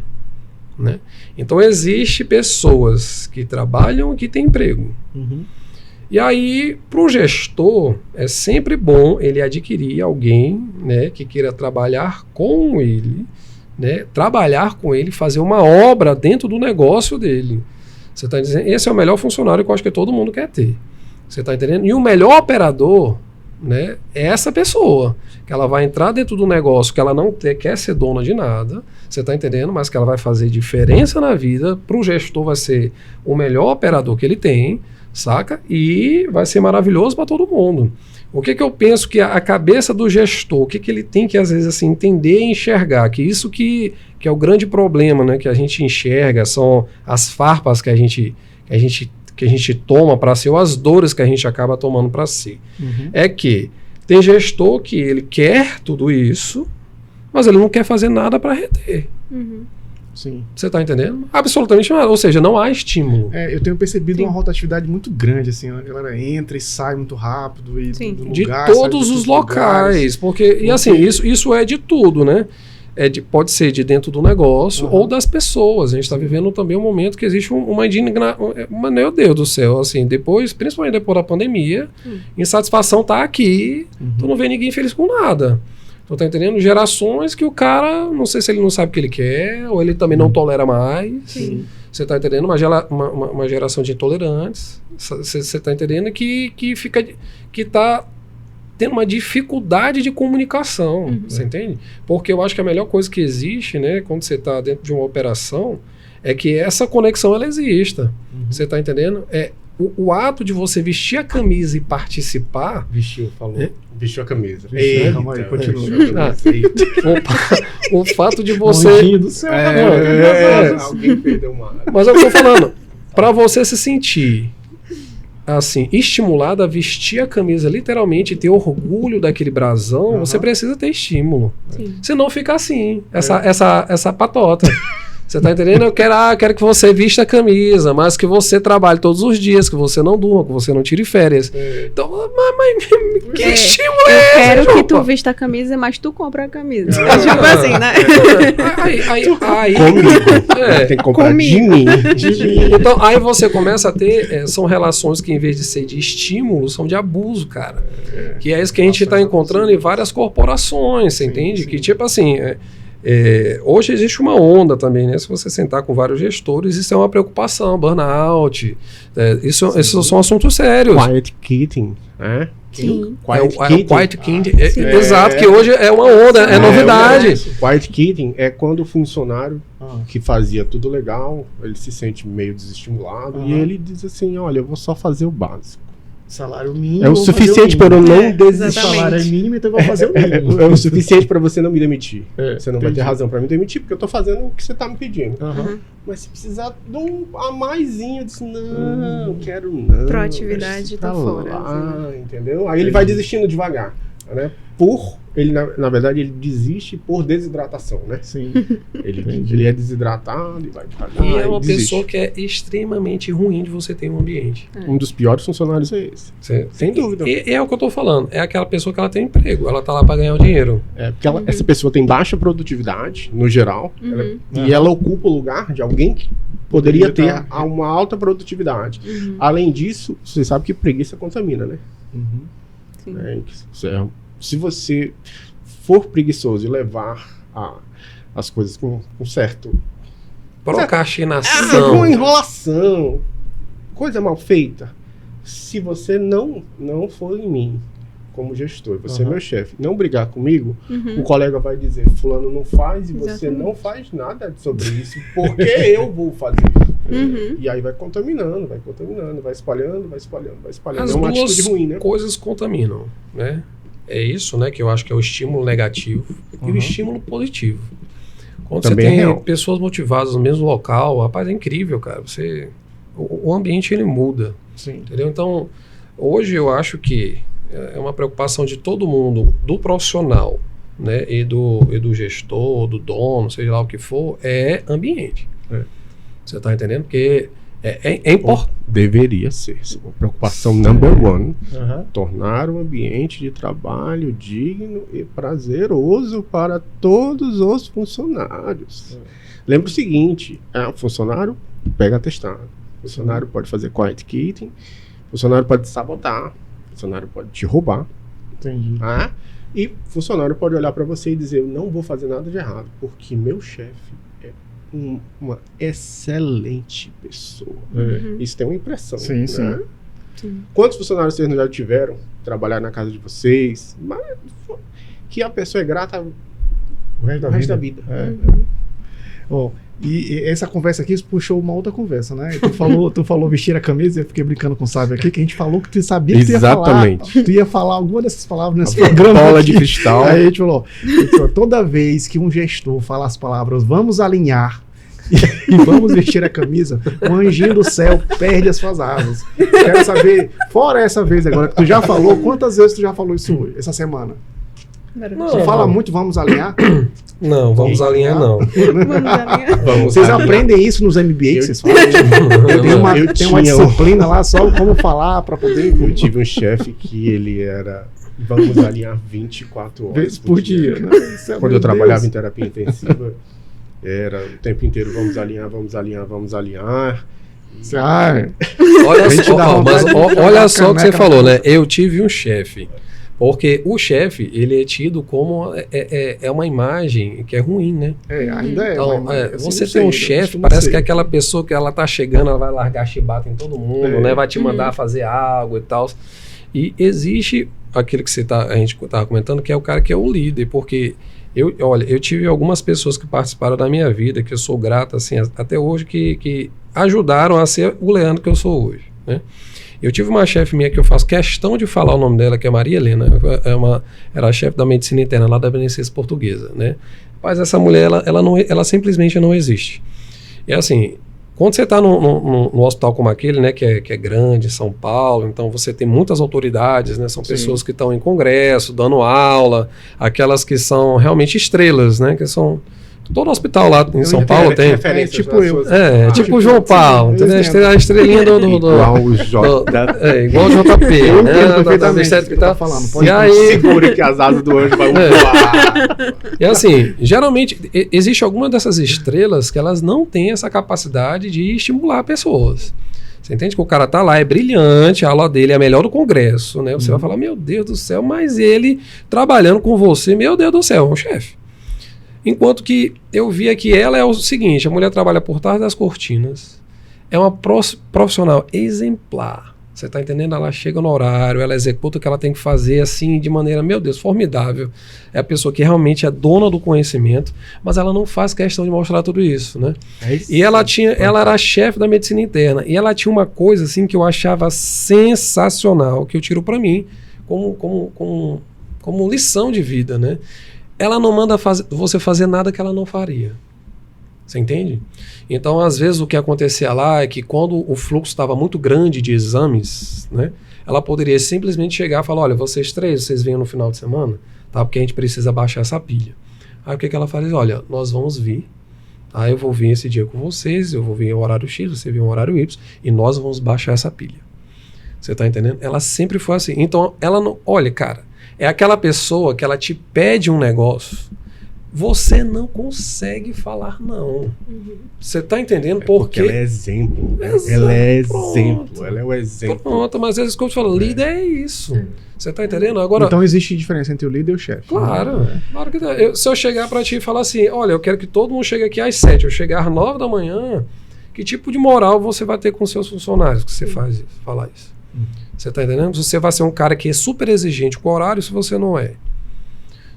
né? Então, existe pessoas que trabalham e que têm emprego. E aí, para o gestor, é sempre bom ele adquirir alguém, né, que queira trabalhar com ele, né, fazer uma obra dentro do negócio dele. Você está dizendo, esse é o melhor funcionário que eu acho que todo mundo quer ter. Você está entendendo? E o melhor operador, né, é essa pessoa, que ela vai entrar dentro do negócio que ela não quer ser dona de nada, você está entendendo? Mas que ela vai fazer diferença na vida, para o gestor vai ser o melhor operador que ele tem, saca? E vai ser maravilhoso para todo mundo. O que eu penso que a cabeça do gestor, o que ele tem que, às vezes, assim, entender e enxergar, que isso que é o grande problema, né, que a gente enxerga, são as farpas que a gente toma para si, ou as dores que a gente acaba tomando para si. É que tem gestor que ele quer tudo isso, mas ele não quer fazer nada para reter. Sim. Você está entendendo? Absolutamente nada. Ou seja, não há estímulo. Eu tenho percebido uma rotatividade muito grande, assim, a galera entra e sai muito rápido e do de lugar, todos os locais. Porque, e assim, isso é de tudo, né? Pode ser de dentro do negócio ou das pessoas. A gente está vivendo também um momento que existe meu Deus do céu, assim, principalmente depois da pandemia, insatisfação tá aqui, tu não vê ninguém feliz com nada. Tu tá entendendo? Gerações que o cara, não sei se ele não sabe o que ele quer, ou ele também não tolera mais. Você tá entendendo? Uma geração de intolerantes. Você tá entendendo? Que tá tendo uma dificuldade de comunicação, você entende? Porque eu acho que a melhor coisa que existe, né, quando você está dentro de uma operação, é que essa conexão ela exista. Você está entendendo? o ato de você vestir a camisa e participar... Vestiu, falou. Vestiu a camisa. Eita, calma aí, continua. O fato de você... Anjinho do céu. Alguém perdeu uma área. Mas eu tô falando, para você se sentir assim, estimulado a vestir a camisa literalmente e ter orgulho daquele brasão, você precisa ter estímulo. Sim. Senão fica assim, essa patota. Você tá entendendo? Eu quero que você vista a camisa, mas que você trabalhe todos os dias, que você não durma, que você não tire férias. Então, mas que estímulo é esse? Eu quero que tu Jupa? vista a camisa, mas tu compra a camisa. Tipo assim, né? Aí, Comigo. Tem que comprar de mim. então, aí você começa a ter, são relações que em vez de ser de estímulo, são de abuso, cara. Que é isso que a gente está encontrando em várias corporações, você entende? sim. Que tipo assim, hoje existe uma onda também, né? Se você sentar com vários gestores, isso é uma preocupação, burnout, esses são assuntos sérios. Quiet quitting, né? Sim. Quiet quitting, exato, que hoje é uma onda, é novidade. Quiet quitting é quando o funcionário que fazia tudo legal, ele se sente meio desestimulado e ele diz assim, olha, eu vou só fazer o básico. Salário mínimo. É o suficiente para eu não desistir. exatamente. Salário é mínimo, então eu vou fazer o mínimo. É o suficiente para você não me demitir. Você não vai entendi. ter razão para me demitir, porque eu tô fazendo o que você tá me pedindo. Aham. Mas se precisar de a maisinho, eu disse, não, quero não. Proatividade tá fora, Entendeu? Aí ele vai desistindo devagar, né? Ele, na verdade, ele desiste por desidratação, né? Sim. Ele é desidratado e vai devagar. E é uma desiste. pessoa que é extremamente ruim de você ter um ambiente. Um dos piores funcionários é esse. Sem dúvida. E é o que eu tô falando. É aquela pessoa que ela tem emprego. Ela tá lá para ganhar o dinheiro. Porque essa pessoa tem baixa produtividade, no geral, e ela ocupa o lugar de alguém que poderia ter uma alta produtividade. Além disso, você sabe que preguiça contamina, né? Sim. Se você for preguiçoso e levar as coisas com certo... Procrastinação. com enrolação, coisa mal feita. Se você não for em mim, como gestor, você é meu chefe, não brigar comigo, o colega vai dizer, fulano não faz e você não faz nada sobre isso, porque eu vou fazer. E aí vai contaminando, vai espalhando. As É uma duas atitude ruim, né? coisas contaminam, né? É isso, né, que eu acho que é o estímulo negativo e o estímulo positivo. Quando Também você tem real. pessoas motivadas no mesmo local, rapaz, é incrível, cara. O ambiente, ele muda, Sim. entendeu? Então, hoje eu acho que é uma preocupação de todo mundo, do profissional, né, e do gestor, do dono, seja lá o que for, é ambiente. Você tá entendendo? Porque é importante. Deveria ser. Uma preocupação number one. Aham. Tornar o ambiente de trabalho digno e prazeroso para todos os funcionários. Lembra o seguinte, o funcionário pega atestado, o funcionário pode fazer quiet quitting, o funcionário pode sabotar, o funcionário pode te roubar, Entendi. e o funcionário pode olhar para você e dizer, eu não vou fazer nada de errado, porque meu chefe é uma excelente pessoa. Isso tem uma impressão. Sim, né? sim. Quantos funcionários vocês já tiveram trabalhar na casa de vocês? Mas que a pessoa é grata O resto o resto da vida. Ó, e essa conversa aqui puxou uma outra conversa, né? Tu falou vestir a camisa, eu fiquei brincando com o Sábio aqui, que a gente falou que tu sabia que tu ia falar. Exatamente. Tu ia falar alguma dessas palavras nesse A programa. bola aqui. de cristal. Aí a gente falou, toda vez que um gestor fala as palavras, vamos alinhar e vamos vestir a camisa, o anjinho do céu perde as suas asas. Quero saber, fora essa vez agora, que tu já falou, quantas vezes tu já falou isso hoje, essa semana? Não, Tu fala muito, vamos alinhar? Não, vamos alinhar, não. Vamos alinhar. Vocês aprendem isso nos MBA que vocês falam? Tem uma disciplina lá só como falar para poder... Eu tive um chefe que ele era... Vamos alinhar 24 horas Vezes por dia. Né? Quando eu trabalhava em terapia intensiva, era o tempo inteiro, vamos alinhar. Olha só o que você falou, né? Eu tive um chefe. Porque o chefe, ele é tido como uma imagem que é ruim, né? Ainda é. Então, Assim, você tem um chefe, parece que é aquela pessoa que ela tá chegando, ela vai largar chibata em todo mundo, né? Vai te mandar fazer algo e tal. E existe aquilo que a gente estava comentando, que é o cara que é o líder, porque eu tive algumas pessoas que participaram da minha vida, que eu sou grato, assim, até hoje, que ajudaram a ser o Leandro que eu sou hoje. né? Eu tive uma chefe minha que eu faço questão de falar o nome dela, que é Maria Helena. Era a chefe da medicina interna lá da Beneficência Portuguesa, né? Mas essa mulher, ela simplesmente não existe. E assim, quando você está num hospital como aquele, né, que é grande, São Paulo, então você tem muitas autoridades, né? São pessoas que estão em congresso, dando aula, aquelas que são realmente estrelas, né? Que são... Todo hospital lá em São Paulo tem. Tipo eu. Tipo o João Paulo, entendeu? A estrelinha do igual o J. Igual o JP, né? Da Ministério que tá falando. E aí, segura que as asas do anjo vai voar. E assim, geralmente, existe alguma dessas estrelas que elas não têm essa capacidade de estimular pessoas. Você entende que o cara tá lá, é brilhante, a aula dele é a melhor do congresso, né? Você vai falar, meu Deus do céu, mas ele trabalhando com você, meu Deus do céu, é um chefe. Enquanto que eu via que ela é o seguinte, a mulher trabalha por trás das cortinas, é uma profissional exemplar, você está entendendo? Ela chega no horário, ela executa o que ela tem que fazer assim, de maneira, meu Deus, formidável. É a pessoa que realmente é dona do conhecimento, mas ela não faz questão de mostrar tudo isso, né? E ela era a chefe da medicina interna, e ela tinha uma coisa assim que eu achava sensacional, que eu tiro para mim como lição de vida, né? Ela não manda você fazer nada que ela não faria. Você entende? Então, às vezes, o que acontecia lá é que quando o fluxo estava muito grande de exames, né, ela poderia simplesmente chegar e falar, olha, vocês venham no final de semana, tá? Porque a gente precisa baixar essa pilha. Aí o que ela faz? Olha, nós vamos vir, aí eu vou vir esse dia com vocês, eu vou vir em horário X, você vem em horário Y, e nós vamos baixar essa pilha. Você tá entendendo? Ela sempre foi assim. Então, ela não... Olha, cara, é aquela pessoa que ela te pede um negócio, você não consegue falar não. Você tá entendendo? Porque ela é exemplo. Exato, ela é exemplo. Pronto. Ela é o exemplo. Pronto, mas às vezes quando fala líder é isso. Você tá entendendo? Agora, então existe diferença entre o líder e o chefe. Claro, claro que tá. Se eu chegar para ti e falar assim, olha, eu quero que todo mundo chegue aqui às 7, eu chegar às 9 da manhã, que tipo de moral você vai ter com seus funcionários que você falar isso? Você tá entendendo? Você vai ser um cara que é super exigente com o horário se você não é.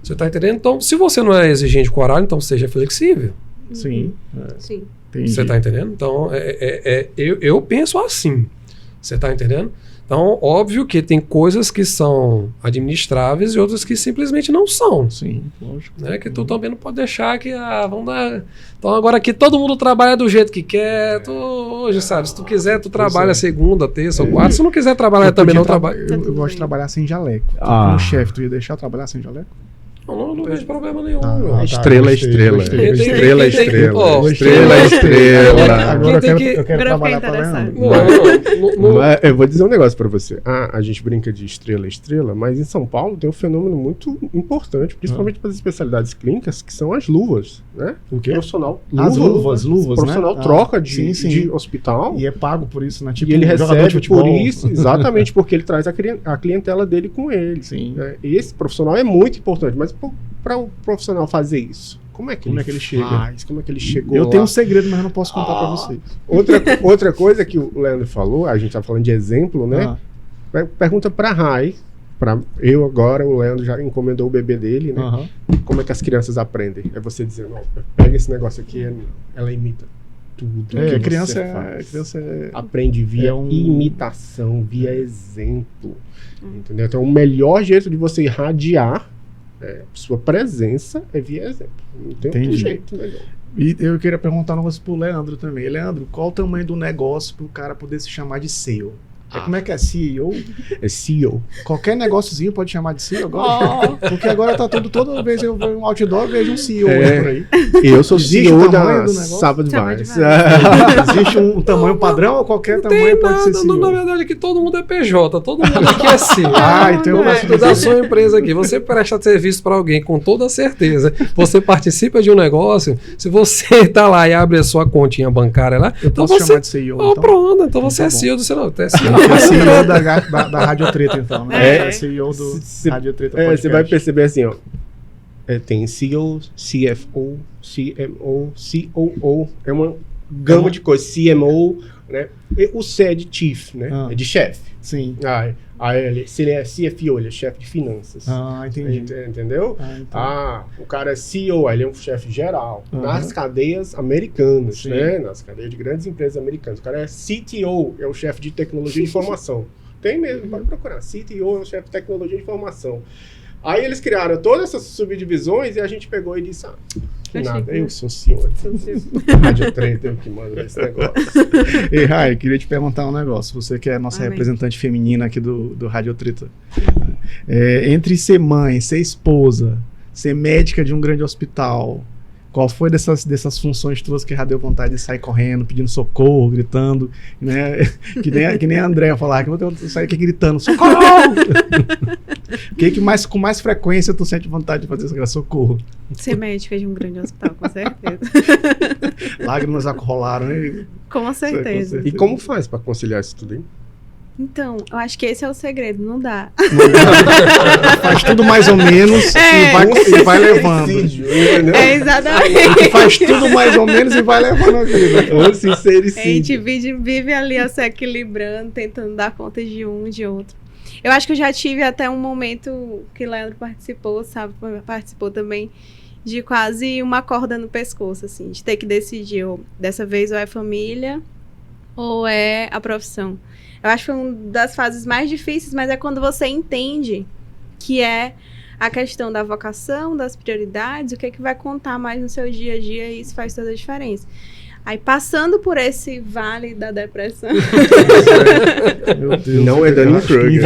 Você tá entendendo? Então, se você não é exigente com o horário, então seja flexível. Sim. Sim. Você tá entendendo? Então, eu penso assim. Você tá entendendo? Então, óbvio que tem coisas que são administráveis e outras que simplesmente não são. Sim, lógico. Né? Que tu também não pode deixar que... vamos dar... Então, agora aqui todo mundo trabalha do jeito que quer. Hoje, sabe? Se tu quiser, tu trabalha segunda, terça ou quarta. Se não quiser trabalhar, também não trabalha. Eu gosto de trabalhar sem jaleco. Como chefe, tu ia deixar trabalhar sem jaleco? Não vejo problema nenhum. Estrela. Estrela. Agora eu quero trabalhar para Leandro. Eu vou dizer um negócio para você. A gente brinca de estrela, mas em São Paulo tem um fenômeno muito importante, principalmente para as especialidades clínicas, que são as luvas, né? O quê? Profissional. As luvas, O profissional né? troca de hospital. E é pago por isso, né? Tipo e ele recebe futebol. por isso, exatamente porque ele traz a clientela dele com ele. Sim. Né? E esse profissional é muito importante, mas para o profissional fazer isso, como é que ele chega? Como é que ele chegou Eu lá? tenho um segredo, mas eu não posso contar para vocês. Outra coisa que o Leandro falou, a gente tá falando de exemplo, né? Pergunta para Rai, eu agora, o Leandro já encomendou o bebê dele, né? Como é que as crianças aprendem? É você dizendo, pega esse negócio aqui, ela imita tudo que a criança aprende via imitação, via exemplo. Entendeu? Então, o melhor jeito de você irradiar sua presença é via exemplo. Não tem outro jeito melhor. E eu queria perguntar um negócio pro Leandro também. Leandro, qual o tamanho do negócio pro cara poder se chamar de CEO? Como é que é CEO? É CEO. Qualquer negóciozinho pode chamar de CEO agora? Porque agora tá toda vez eu vejo um outdoor, eu vejo um CEO por aí. Eu sou CEO da Sábado Mais. Existe um tamanho padrão ou qualquer tamanho pode ser CEO? Na verdade, aqui todo mundo é PJ, todo mundo aqui é CEO. Então eu posso dizer. Da sua empresa aqui, você presta serviço para alguém com toda certeza, você participa de um negócio, se você tá lá e abre a sua continha bancária lá, eu então posso chamar de CEO. Pronto, então você é CEO do seu nome. É CEO da Rádio Treta, então, né? É CEO do Rádio Treta Podcast. Você vai perceber assim, ó. Tem CEO, CFO, CMO, COO. gama de coisas, CMO, né? E o C é de Chief, né? É de chefe. Sim. Se ele é CFO, ele é chefe de finanças. Entendi. Entendeu? O cara é CEO, ele é um chefe geral. Nas cadeias americanas, né? Nas cadeias de grandes empresas americanas. O cara é CTO, é o chefe de tecnologia de informação. Tem mesmo, pode procurar. CTO é o chefe de tecnologia de informação. Aí eles criaram todas essas subdivisões e a gente pegou e disse, nada, eu sou senhor. Rádio Treta, eu que mando esse negócio. E Rai, queria te perguntar um negócio. Você que é a nossa representante feminina aqui do Rádio Treta. Entre ser mãe, ser esposa, ser médica de um grande hospital, qual foi dessas funções tuas que já deu vontade de sair correndo, pedindo socorro, gritando, né? Que nem a Andréa falar, que eu vou sair aqui gritando, socorro! O que mais, com mais frequência tu sente vontade de fazer esse socorro? Ser médica de um grande hospital, com certeza. Lágrimas rolaram, né? Com certeza. E como faz para conciliar isso tudo, hein? Então, eu acho que esse é o segredo, não dá. Faz tudo mais ou menos e vai levando. Exatamente. Faz tudo mais ou menos e vai levando a vida. Ou sincericídio. A gente vive ali se equilibrando, tentando dar conta de um e de outro. Eu acho que eu já tive até um momento que o Leandro participou também, de quase uma corda no pescoço, assim, de ter que decidir, dessa vez ou é família ou é a profissão. Eu acho que foi uma das fases mais difíceis, mas é quando você entende que é a questão da vocação, das prioridades, o que é que vai contar mais no seu dia a dia, e isso faz toda a diferença. Aí, passando por esse vale da depressão... Meu Deus, não é Dunning-Kruger.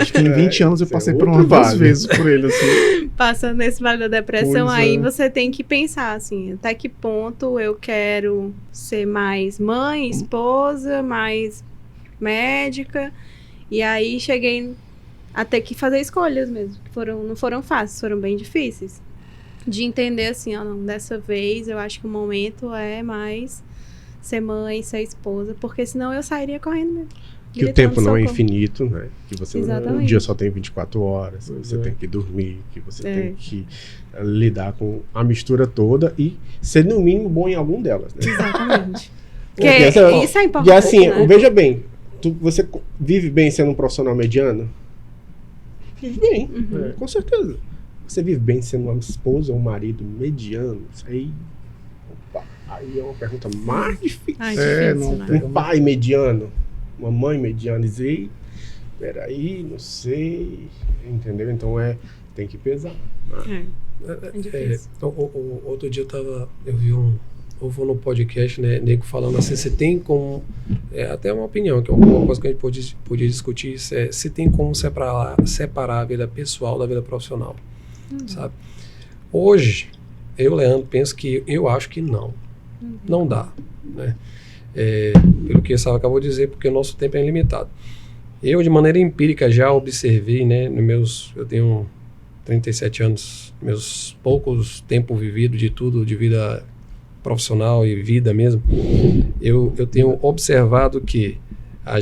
Acho que em 20 anos eu passei por umas vezes por ele, assim. Passando nesse vale da depressão, aí você tem que pensar, assim, até que ponto eu quero ser mais mãe, esposa, mais médica. E aí cheguei a ter que fazer escolhas mesmo, que não foram fáceis, foram bem difíceis. De entender assim, não, dessa vez eu acho que o momento é mais ser mãe, ser esposa, porque senão eu sairia correndo mesmo. Que o tempo não é infinito, né? Que você um dia só tem 24 horas, você tem que dormir, que você tem que lidar com a mistura toda e ser no mínimo bom em algum delas, né? Exatamente. Isso é importante. E assim, né? Veja bem, você vive bem sendo um profissional mediano? Vive bem, com certeza. Você vive bem sendo uma esposa ou um marido mediano? Aí é uma pergunta mais difícil. Difícil, né? Um pai mediano, uma mãe mediana, dizer, peraí, não sei, entendeu? Então tem que pesar. Outro dia eu vi eu vou no podcast, né, nego falando assim, você tem como, até uma opinião, que é uma coisa que a gente podia discutir, se tem como separar a vida pessoal da vida profissional, sabe? Hoje, Leandro, eu acho que não dá, né? Pelo que o Sal acabou de dizer, porque o nosso tempo é ilimitado. Eu, de maneira empírica, já observei, né, eu tenho 37 anos, meus poucos tempos vividos de tudo, de vida profissional e vida mesmo, eu tenho observado que a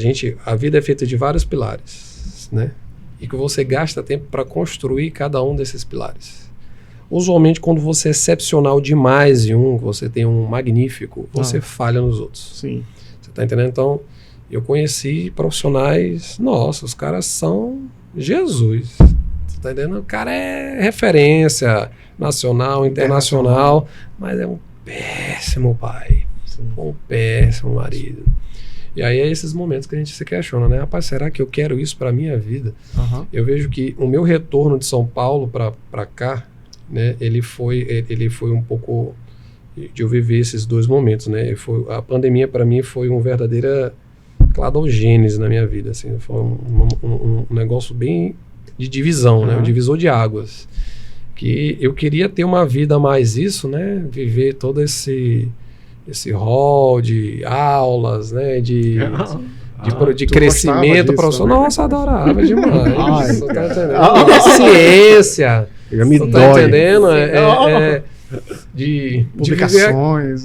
vida é feita de vários pilares, né? E que você gasta tempo para construir cada um desses pilares. Usualmente, quando você é excepcional demais em você tem um magnífico, você falha nos outros. Sim. Você tá entendendo? Então, eu conheci profissionais, nossa, os caras são Jesus. Você tá entendendo? O cara é referência nacional, internacional, mas é um péssimo pai, um péssimo marido. E aí é esses momentos que a gente se questiona, né? Rapaz, será que eu quero isso para minha vida? Eu vejo que o meu retorno de São Paulo para cá, né? Ele foi um pouco de eu viver esses dois momentos, né? A pandemia para mim foi uma verdadeira cladogênese na minha vida, assim, foi um negócio bem de divisão, né? Um divisor de águas. Que eu queria ter uma vida mais isso, né? Viver todo esse rol de aulas, né? De crescimento profissional. Nossa, adorava demais. Tá entendendo? Ciência. Tá entendendo? De publicações,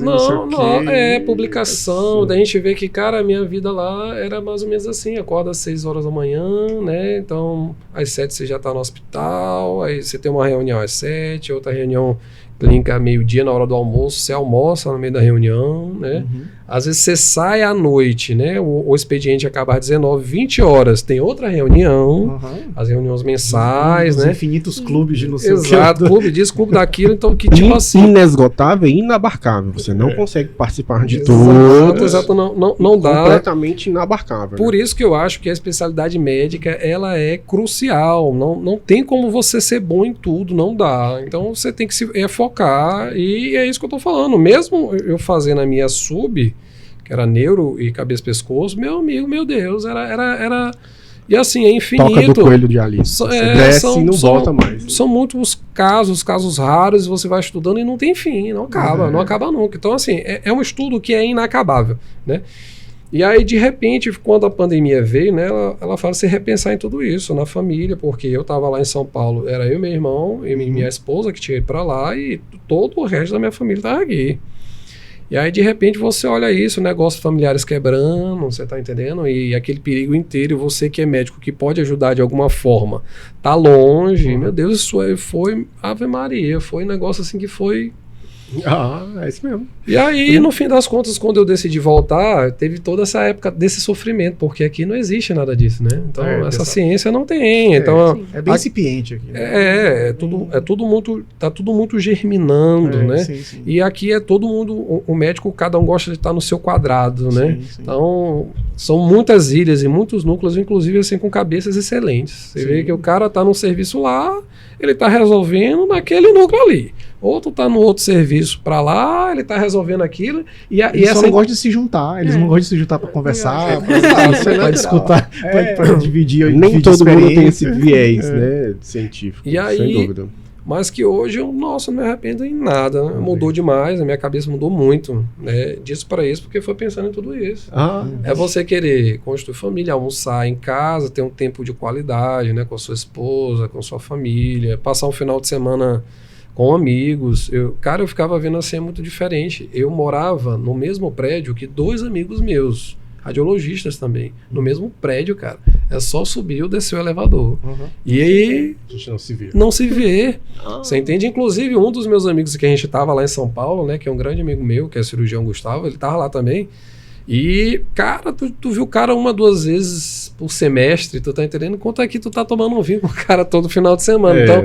publicação, da gente ver que, cara, a minha vida lá era mais ou menos assim, acorda às 6 horas da manhã, né, então às 7 você já tá no hospital, aí você tem uma reunião às 7, outra reunião clínica meio-dia na hora do almoço, você almoça no meio da reunião, né? Às vezes você sai à noite, né? O expediente acaba às 19, 20 horas, tem outra reunião, as reuniões mensais, né? Infinitos clubes de não sei Exato, clube disso, clube daquilo, então que tipo assim... Inesgotável e inabarcável, você não consegue participar de Exato, não dá. Completamente inabarcável. Por isso que eu acho que a especialidade médica, ela é crucial, não tem como você ser bom em tudo, não dá. Então você tem que se focar, e é isso que eu tô falando. Mesmo eu fazendo a minha sub, que era neuro e cabeça-pescoço, meu amigo, meu Deus, era... E assim, é infinito. Toca do coelho de Alice. Você desce e não volta mais. São muitos casos raros, você vai estudando e não tem fim, não acaba nunca. Então, assim, é um estudo que é inacabável, né? E aí, de repente, quando a pandemia veio, né, ela faz você repensar em tudo isso, na família, porque eu estava lá em São Paulo, era eu, meu irmão e minha esposa que tinha ido para lá, e todo o resto da minha família estava aqui. E aí, de repente, você olha isso, negócios familiares quebrando, você tá entendendo? E aquele perigo inteiro, você que é médico, que pode ajudar de alguma forma, tá longe, meu Deus, isso foi Ave Maria, foi um negócio assim que foi... É isso mesmo. E aí, no fim das contas, quando eu decidi voltar, teve toda essa época desse sofrimento, porque aqui não existe nada disso, né? Então, essa ciência não tem. Então, é bem incipiente aqui. Né? Tá tudo muito germinando, né? Sim. E aqui é todo mundo, o médico, cada um gosta de estar no seu quadrado, né? Sim. Então, são muitas ilhas e muitos núcleos, inclusive assim, com cabeças excelentes. Você vê que o cara tá num serviço lá, ele tá resolvendo naquele núcleo ali. Outro tá no outro serviço para lá, ele tá resolvendo aquilo. Eles só não gostam de se juntar. Eles não gostam de se juntar para conversar, para discutir, para dividir. Nem todo mundo tem esse viés, né, científico, e aí, sem dúvida. Mas que hoje eu, não me arrependo em nada. Né? Mudou demais, a minha cabeça mudou muito. Né? Disso para isso, porque foi pensando em tudo isso. É você querer construir família, almoçar em casa, ter um tempo de qualidade, né, com a sua esposa, com a sua família, passar um final de semana com amigos. Eu ficava vendo assim, é muito diferente. Eu morava no mesmo prédio que 2 amigos meus, radiologistas também, no mesmo prédio, cara. É só subir ou descer o elevador. E aí... A gente não se vê. Você entende? Inclusive, um dos meus amigos que a gente tava lá em São Paulo, né, que é um grande amigo meu, que é cirurgião Gustavo, ele tava lá também. E, cara, tu viu o cara 1, 2 vezes por semestre, tu tá entendendo? Quanto aqui tu tá tomando um vinho com o cara todo final de semana. Então,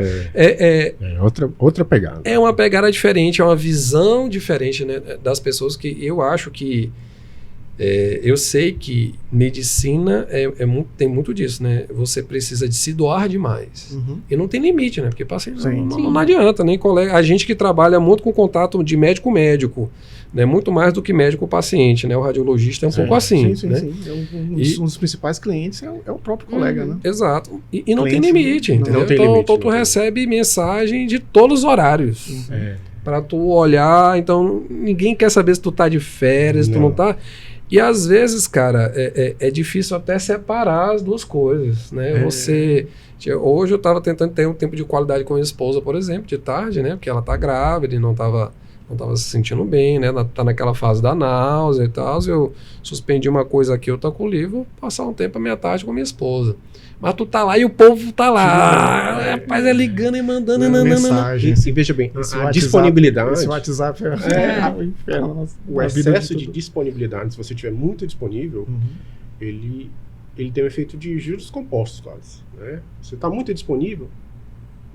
outra pegada. É uma pegada diferente, é uma visão diferente, né, das pessoas, que eu acho que... eu sei que medicina tem muito disso, né? Você precisa de se doar demais. E não tem limite, né? Porque paciente não adianta, nem colega. A gente que trabalha muito com contato de médico-médico, né? Muito mais do que médico-paciente, né? O radiologista é um pouco assim. Sim. Né? Um dos principais clientes é o próprio colega, né? Exato. E não tem limite, entendeu? Então tu recebe mensagem de todos os horários. Pra tu olhar, então ninguém quer saber se tu tá de férias, se tu não tá... E às vezes, cara, é difícil até separar as duas coisas, né? Hoje eu estava tentando ter um tempo de qualidade com a minha esposa, por exemplo, de tarde, né? Porque ela tá grávida e não tava se sentindo bem, né? Tá naquela fase da náusea e tal. Eu suspendi uma coisa aqui, outra com o livro, vou passar um tempo a minha tarde com a minha esposa. Mas tu tá lá e o povo tá lá. Rapaz, ligando e mandando. Mensagens. E veja bem, a disponibilidade. Esse WhatsApp o inferno. O excesso de disponibilidade, se você tiver muito disponível, ele tem um efeito de juros compostos quase. Né? Você está muito disponível,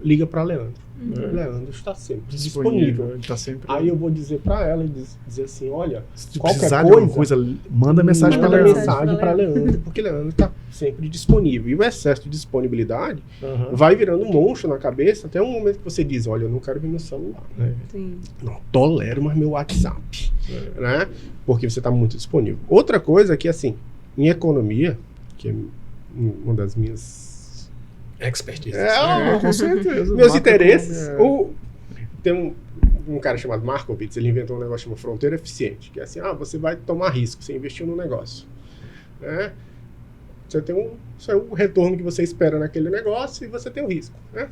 liga para Leandro. Leandro está sempre disponível. Ele tá sempre... Aí eu vou dizer para ela e dizer assim, olha, se qualquer coisa, manda mensagem para Leandro, porque Leandro está sempre disponível. E o excesso de disponibilidade vai virando um monstro na cabeça até um momento que você diz, olha, eu não quero ver meu celular. Não tolero mais meu WhatsApp. Né? Porque você está muito disponível. Outra coisa é que, assim, em economia, que é uma das minhas expertise. Com certeza. Meus interesses. Tem um cara chamado Markowitz, ele inventou um negócio chamado fronteira eficiente, que é assim, você vai tomar risco, você investiu no negócio. Né? Você tem o retorno que você espera naquele negócio e você tem o risco. Né?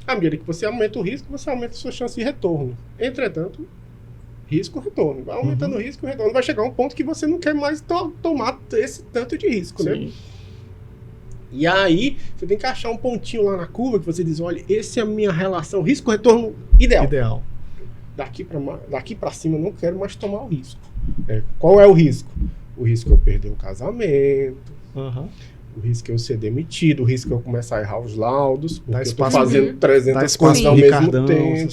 À medida que você aumenta o risco, você aumenta a sua chance de retorno. Entretanto, risco-retorno. Vai aumentando o risco e o retorno. Vai chegar um ponto que você não quer mais tomar esse tanto de risco. Né? E aí, você tem que achar um pontinho lá na curva que você diz, olha, essa é a minha relação risco-retorno ideal. daqui para cima eu não quero mais tomar o risco. Qual é o risco? O risco é eu perder o casamento, o risco é eu ser demitido, o risco é eu começar a errar os laudos, porque eu estou fazendo 300 coisas ao mesmo tempo.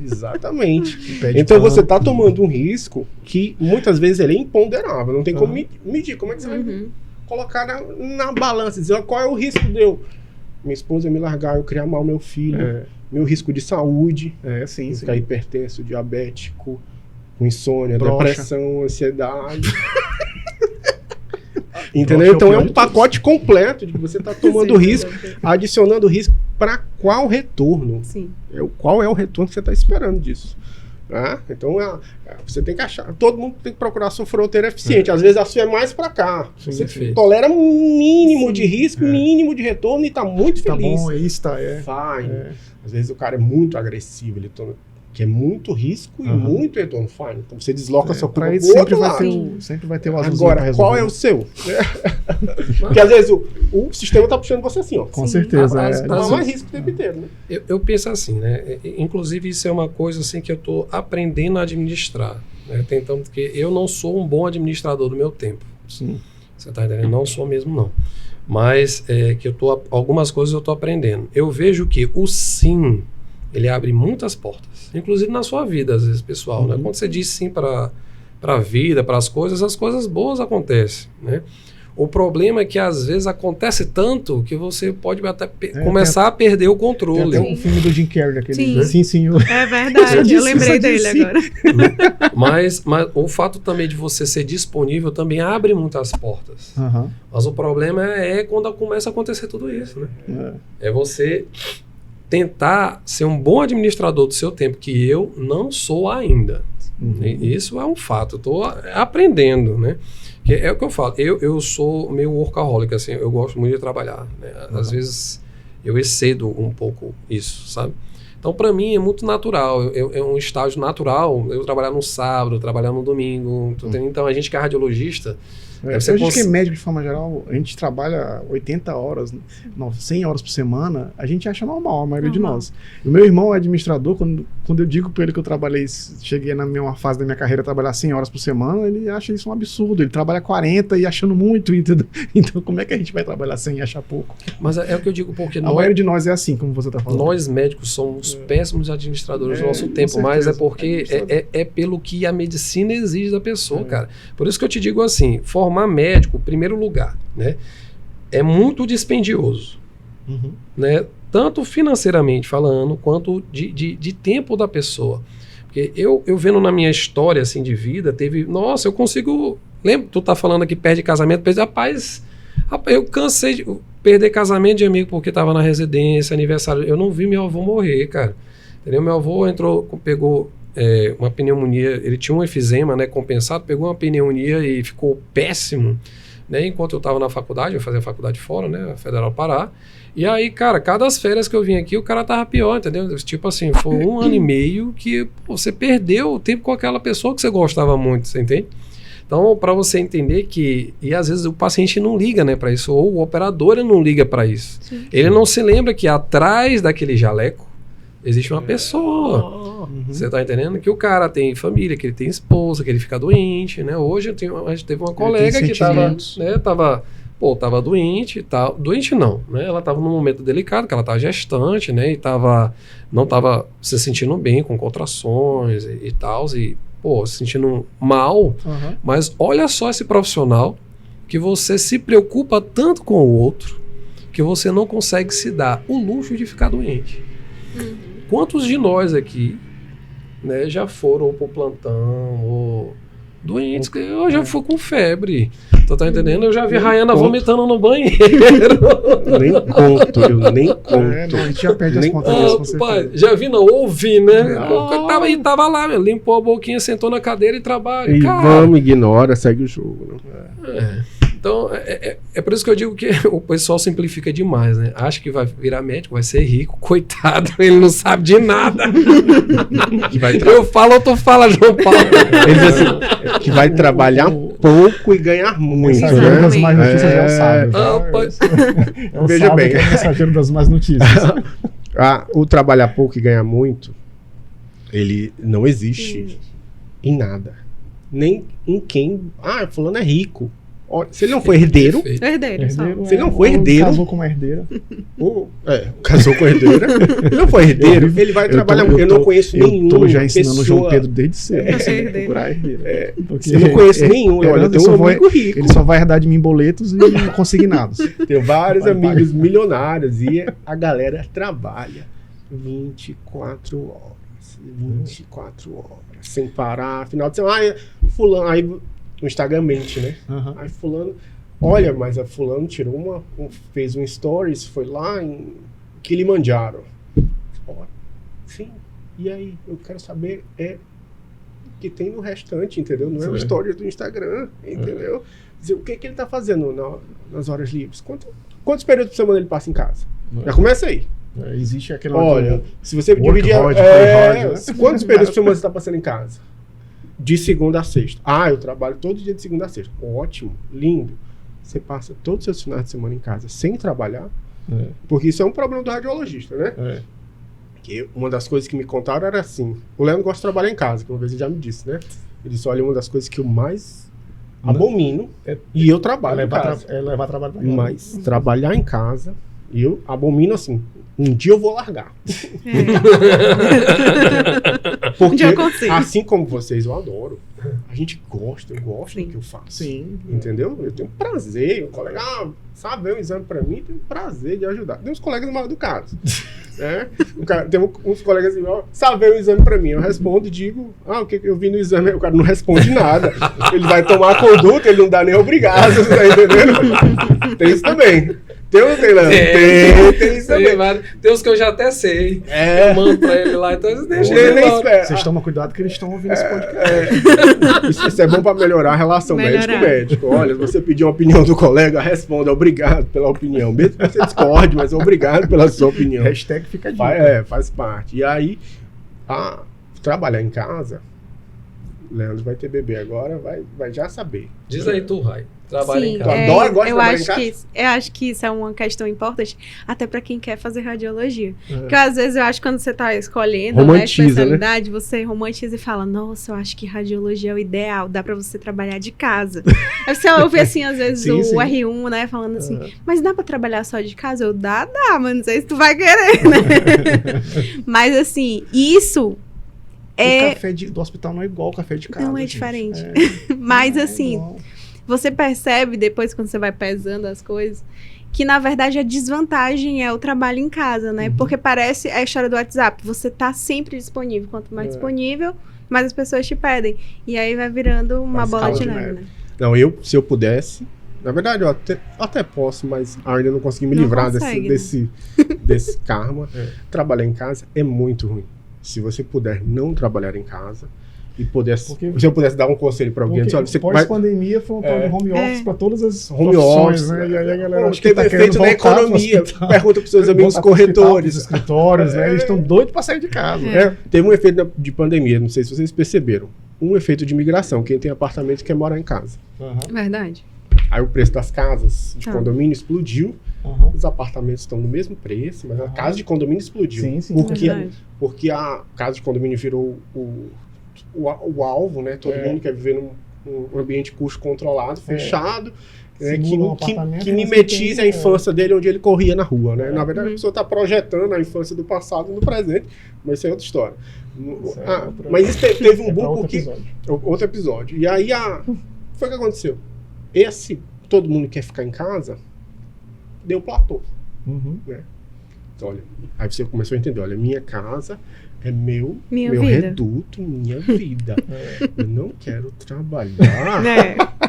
Exatamente. Então você está tomando um risco que muitas vezes ele é imponderável, não tem como medir. Como é que você vai colocar na balança, dizer qual é o risco de eu, minha esposa me largar, eu criar mal meu filho, meu risco de saúde, ficar hipertenso, diabético, com insônia, depressão, ansiedade. Entendeu? Então é um pacote completo de que você está tomando risco, adicionando risco para qual retorno? Sim. Qual é o retorno que você está esperando disso? Então você tem que achar, todo mundo tem que procurar a sua fronteira eficiente. Às vezes a sua é mais para cá. Você tolera um mínimo de risco, mínimo de retorno e está muito feliz. Tá bom, isso tá. Às vezes o cara é muito agressivo, ele que é muito risco e muito retorno. Então você desloca seu para ele sempre vai ter o azulzinho. Agora, qual é o seu? Porque às vezes o sistema tá puxando você assim, ó. Com certeza. Não mais risco o tempo inteiro, né? Eu penso assim, né? Inclusive isso é uma coisa assim que eu tô aprendendo a administrar, né? Tentando, porque eu não sou um bom administrador do meu tempo. Sim. Você tá entendendo? Não sou mesmo, não. Mas que algumas coisas eu tô aprendendo. Eu vejo que o sim, ele abre muitas portas. Inclusive na sua vida, às vezes, pessoal. Né? Quando você diz sim para a vida, para as coisas boas acontecem. Né? O problema é que às vezes acontece tanto que você pode até começar a perder o controle. Tem até um filme do Jim Carrey, aquele sim, senhor. É verdade, eu lembrei dele agora. Mas o fato também de você ser disponível também abre muitas portas. Mas o problema é quando começa a acontecer tudo isso. Né? É você tentar ser um bom administrador do seu tempo, que eu não sou ainda. Isso é um fato. Eu estou aprendendo, né? Que é o que eu falo. Eu sou meio workaholic, assim. Eu gosto muito de trabalhar. Né? Às vezes eu excedo um pouco isso, sabe? Então, para mim, é muito natural. É um estágio natural eu trabalhar no sábado, trabalhar no domingo. Então, a gente que é radiologista... A gente que é médico de forma geral, a gente trabalha 80 horas, 100 horas por semana, a gente acha normal, a maioria de nós. O meu irmão é administrador, quando eu digo para ele que eu cheguei na mesma fase da minha carreira a trabalhar 100 horas por semana, ele acha isso um absurdo, ele trabalha 40 e achando muito, entendeu? Então como é que a gente vai trabalhar 100 e achar pouco? Mas é o que eu digo, porque a maioria de nós é assim, como você está falando. Nós médicos somos péssimos administradores do nosso tempo, mas é porque é pelo que a medicina exige da pessoa, cara. Por isso que eu te digo assim, formar médico, primeiro lugar, né, é muito dispendioso, né, tanto financeiramente falando, quanto de tempo da pessoa. Porque eu vendo na minha história assim, de vida, eu consigo, lembra, tu tá falando aqui, perde casamento, rapaz, eu cansei de perder casamento de amigo porque tava na residência, aniversário, eu não vi meu avô morrer, cara, entendeu? Meu avô pegou uma pneumonia, ele tinha um efizema, né, compensado, pegou uma pneumonia e ficou péssimo, né, enquanto eu estava na faculdade, eu fazia faculdade fora, né, Federal Pará, e aí, cara, cada das férias que eu vim aqui, o cara tava pior, entendeu? Tipo assim, foi 1 ano e meio que você perdeu o tempo com aquela pessoa que você gostava muito, você entende? Então, para você entender e às vezes o paciente não liga, né, para isso, ou o operador não liga para isso. Sim. Ele não se lembra que atrás daquele jaleco existe uma pessoa. Você tá entendendo? Que o cara tem família, que ele tem esposa, que ele fica doente, né? Hoje a gente teve uma colega que tava doente e tal. Doente não, né? Ela tava num momento delicado, que ela tava gestante, né? E não tava se sentindo bem com contrações e tal, e, se sentindo mal. Mas olha só esse profissional que você se preocupa tanto com o outro que você não consegue se dar o luxo de ficar doente. Quantos de nós aqui, né, já foram pro plantão ou doentes, que eu já fui com febre. Tu tá entendendo? Eu já vi Rayana vomitando no banheiro. Nem conto. A gente já perde as contas. Pai, já vi, não ouvi, né? Tava lá, limpou a boquinha, sentou na cadeira e trabalha. E vamos, ignora, segue o jogo. Então, é por isso que eu digo que o pessoal simplifica demais, né? Acha que vai virar médico, vai ser rico, coitado, ele não sabe de nada. Eu falo, tu fala, João Paulo. Ele diz assim, que vai trabalhar pouco e ganhar muito. Mensageiro das más notícias é o sábio. Veja bem. É o mensageiro das más notícias. O trabalhar pouco e ganhar muito, ele não existe em nada. Nem em quem... fulano é rico. Se ele não for herdeiro... Herdeiro, só. Se ele não for herdeiro... Casou com uma herdeira. Casou com herdeira. Se não for herdeiro, ele vai trabalhar... Eu não conheço nenhum. Eu tô já ensinando o João Pedro desde cedo. Procurar herdeira. Eu não conheço nenhum. Olha, eu tenho um amigo rico. Ele só vai herdar de mim boletos e consignados. Tenho vários amigos milionários e a galera trabalha 24 horas. 24 horas. Sem parar. Final de semana. Fulano... Aí o Instagram mente, né? Aí fulano... Olha, mas a fulano tirou fez um stories, foi lá em Kilimanjaro. Sim. E aí? Eu quero saber o que tem no restante, entendeu? Não é o stories do Instagram, entendeu? Dizer, o que ele tá fazendo nas horas livres? Quantos períodos por semana ele passa em casa? Já começa aí. Existe aquele... Olha, se você dividir... Quantos períodos por semana você tá passando em casa? De segunda a sexta. Eu trabalho todo dia de segunda a sexta. Ótimo, lindo. Você passa todos os seus finais de semana em casa sem trabalhar, porque isso é um problema do radiologista, né? Que uma das coisas que me contaram era assim, o Leandro gosta de trabalhar em casa, que uma vez ele já me disse, né? Ele disse, olha, uma das coisas que eu mais abomino, e eu trabalho em casa. Levar trabalho pra casa. Mas trabalhar em casa, eu abomino assim, um dia eu vou largar. Porque, assim como vocês, eu adoro. A gente gosta, eu gosto do que eu faço. Sim. Entendeu? Eu tenho prazer. O colega, sabe, ver um exame pra mim, tenho prazer de ajudar. Tem uns colegas mal educados. Tem uns colegas assim, sabe, ver um exame pra mim. Eu respondo e digo, o que eu vi no exame? O cara não responde nada. Ele vai tomar a conduta, ele não dá nem obrigado, tá entendendo? Tem isso também. Tem isso também. Tem uns que eu já até sei. Eu mando pra ele lá, então eles deixam Vocês tomam cuidado que eles estão ouvindo esse podcast. Isso é bom pra melhorar a relação médico-médico. Olha, você pedir uma opinião do colega, responda, obrigado pela opinião. Mesmo que você discorde, mas obrigado pela sua opinião. Hashtag fica dica. Faz parte. E aí, trabalhar em casa, Leandro vai ter bebê agora, vai já saber. Diz aí tu, Rai. Trabalha em casa. Eu acho que isso é uma questão importante, até para quem quer fazer radiologia. Porque às vezes eu acho que quando você tá escolhendo uma especialidade, né? Você romantiza e fala, nossa, eu acho que radiologia é o ideal, dá para você trabalhar de casa. Aí você ouve assim, às vezes, o R1, né, falando assim, mas dá para trabalhar só de casa? Dá, mas não sei se tu vai querer, né? Mas assim, isso... O café do hospital não é igual ao café de casa. Não é diferente. Mas assim... Você percebe depois, quando você vai pesando as coisas, que na verdade a desvantagem é o trabalho em casa, né? Porque parece a história do WhatsApp. Você tá sempre disponível. Quanto mais disponível, mais as pessoas te pedem. E aí vai virando uma bola de neve, né? Não, se eu pudesse... Na verdade, eu até posso, mas ainda não consegui me livrar desse karma. Trabalhar em casa é muito ruim. Se você puder não trabalhar em casa... E se eu pudesse dar um conselho para alguém, pós-pandemia foi um tal de home office para todas as home office, né? E aí a galera acho que tá efeito na economia. Pergunta para os seus amigos corretores, escritórios, né? Eles estão doidos para sair de casa. Teve um efeito de pandemia, não sei se vocês perceberam. Um efeito de migração. Quem tem apartamento quer morar em casa. Verdade. Aí o preço das casas de condomínio explodiu. Os apartamentos estão no mesmo preço, mas a casa de condomínio explodiu. Sim. Porque a casa de condomínio virou o alvo, né? Todo mundo quer viver num ambiente custo controlado, fechado, que mimetize a infância dele onde ele corria na rua, né? Na verdade, a pessoa está projetando a infância do passado no presente, mas isso é outra história. Mas isso teve um boom porque... Outro episódio. E aí, foi o que aconteceu. Todo mundo quer ficar em casa, deu platô. Né? Então, olha, aí você começou a entender, olha, minha casa... É meu reduto, minha vida. Eu não quero trabalhar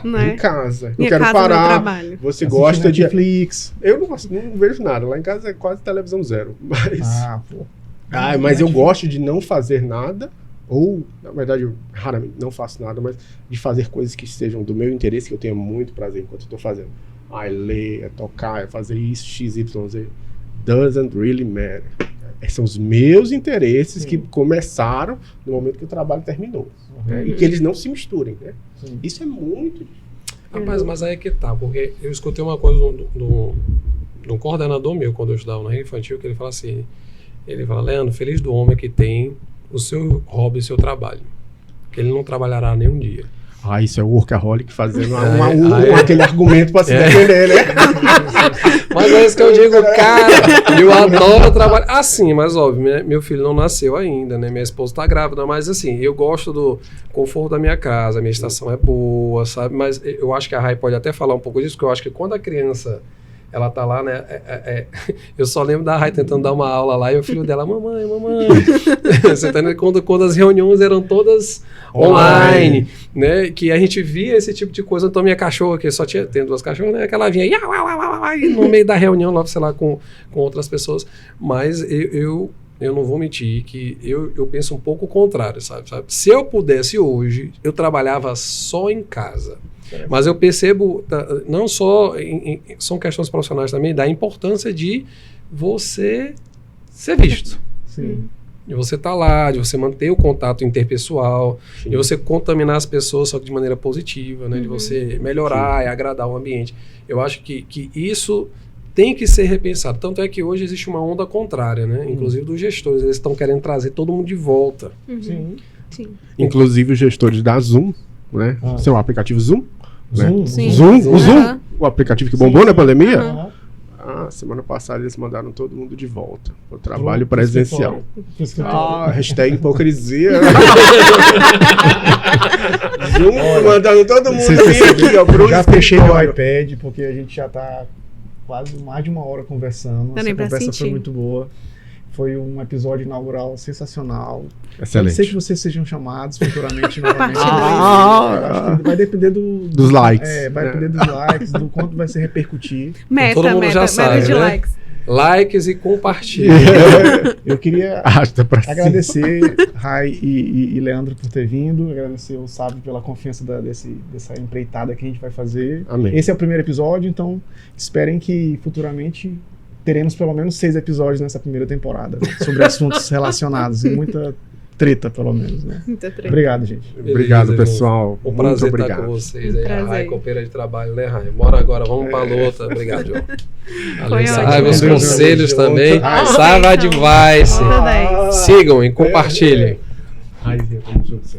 em casa. Eu quero parar. Você gosta de Netflix? Eu não vejo nada. Lá em casa é quase televisão zero. Mas eu gosto de não fazer nada. Ou, na verdade, eu raramente não faço nada, mas de fazer coisas que sejam do meu interesse, que eu tenha muito prazer enquanto eu estou fazendo. Ler, tocar, fazer isso, X, Y, Z. Doesn't really matter. São os meus interesses que começaram no momento que o trabalho terminou. Né? E que eles não se misturem. Né? Isso é muito... Rapaz, mas aí é que tá, porque eu escutei uma coisa de um coordenador meu, quando eu estudava na rede infantil, que ele fala assim, Ele fala, Leandro, feliz do homem que tem o seu hobby, o seu trabalho. Que ele não trabalhará nenhum dia. Isso é o workaholic fazendo aquele argumento para se defender, né? Mas é isso que eu digo, cara, eu adoro trabalhar. Assim, mas óbvio, meu filho não nasceu ainda, né? Minha esposa tá grávida, mas assim, eu gosto do conforto da minha casa, a minha estação é boa, sabe? Mas eu acho que a Rai pode até falar um pouco disso, porque eu acho que quando a criança, ela tá lá, né? Eu só lembro da Rai tentando dar uma aula lá e o filho dela, mamãe. Você tá entendendo? Quando as reuniões eram todas online, né? Que a gente via esse tipo de coisa. Então, minha cachorra, que só tem 2 cachorras, né? Que ela vinha no meio da reunião, lá, sei lá, com outras pessoas. Mas eu não vou mentir que eu penso um pouco o contrário, sabe? Se eu pudesse hoje, eu trabalhava só em casa. Mas eu percebo, não só, são questões profissionais também, da importância de você ser visto. Sim. De você estar lá, de você manter o contato interpessoal, sim, de você contaminar as pessoas só que de maneira positiva, né? De você melhorar, sim, e agradar o ambiente. Eu acho que isso tem que ser repensado. Tanto é que hoje existe uma onda contrária, né? Inclusive dos gestores, eles estão querendo trazer todo mundo de volta. Sim. Sim. Inclusive os gestores da Zoom, né? Seu aplicativo Zoom. Zoom, né? Sim. Zoom, Sim. o Zoom, o aplicativo que bombou na pandemia. Uhum. Semana passada eles mandaram todo mundo de volta para o trabalho presencial. Hashtag hipocrisia. Zoom, mandando todo mundo vir aqui, ó. Já fechei meu iPad, porque a gente já tá quase mais de 1 hora conversando. Essa conversa foi muito boa. Foi um episódio inaugural sensacional. Excelente. Pode ser que vocês sejam chamados futuramente novamente. Acho que vai depender dos likes. Vai depender dos likes, do quanto vai se repercutir. Todo mundo já sabe, de né? likes. Likes e compartilha. Eu queria agradecer Rai e Leandro por ter vindo, agradecer o Sábio pela confiança dessa empreitada que a gente vai fazer. Amém. Esse é o primeiro episódio, então esperem que futuramente teremos pelo menos 6 episódios nessa primeira temporada sobre assuntos relacionados e muita treta, pelo menos, né? Muita treta. Obrigado, gente. Obrigado, pessoal. Um prazer muito estar com vocês aí. A Rai, companheira de trabalho, né, Rai? Bora agora, vamos pra luta. Obrigado, João. Além saiba os conselhos também. Saiba Advice. Sigam e compartilhem. Raizinha, como você.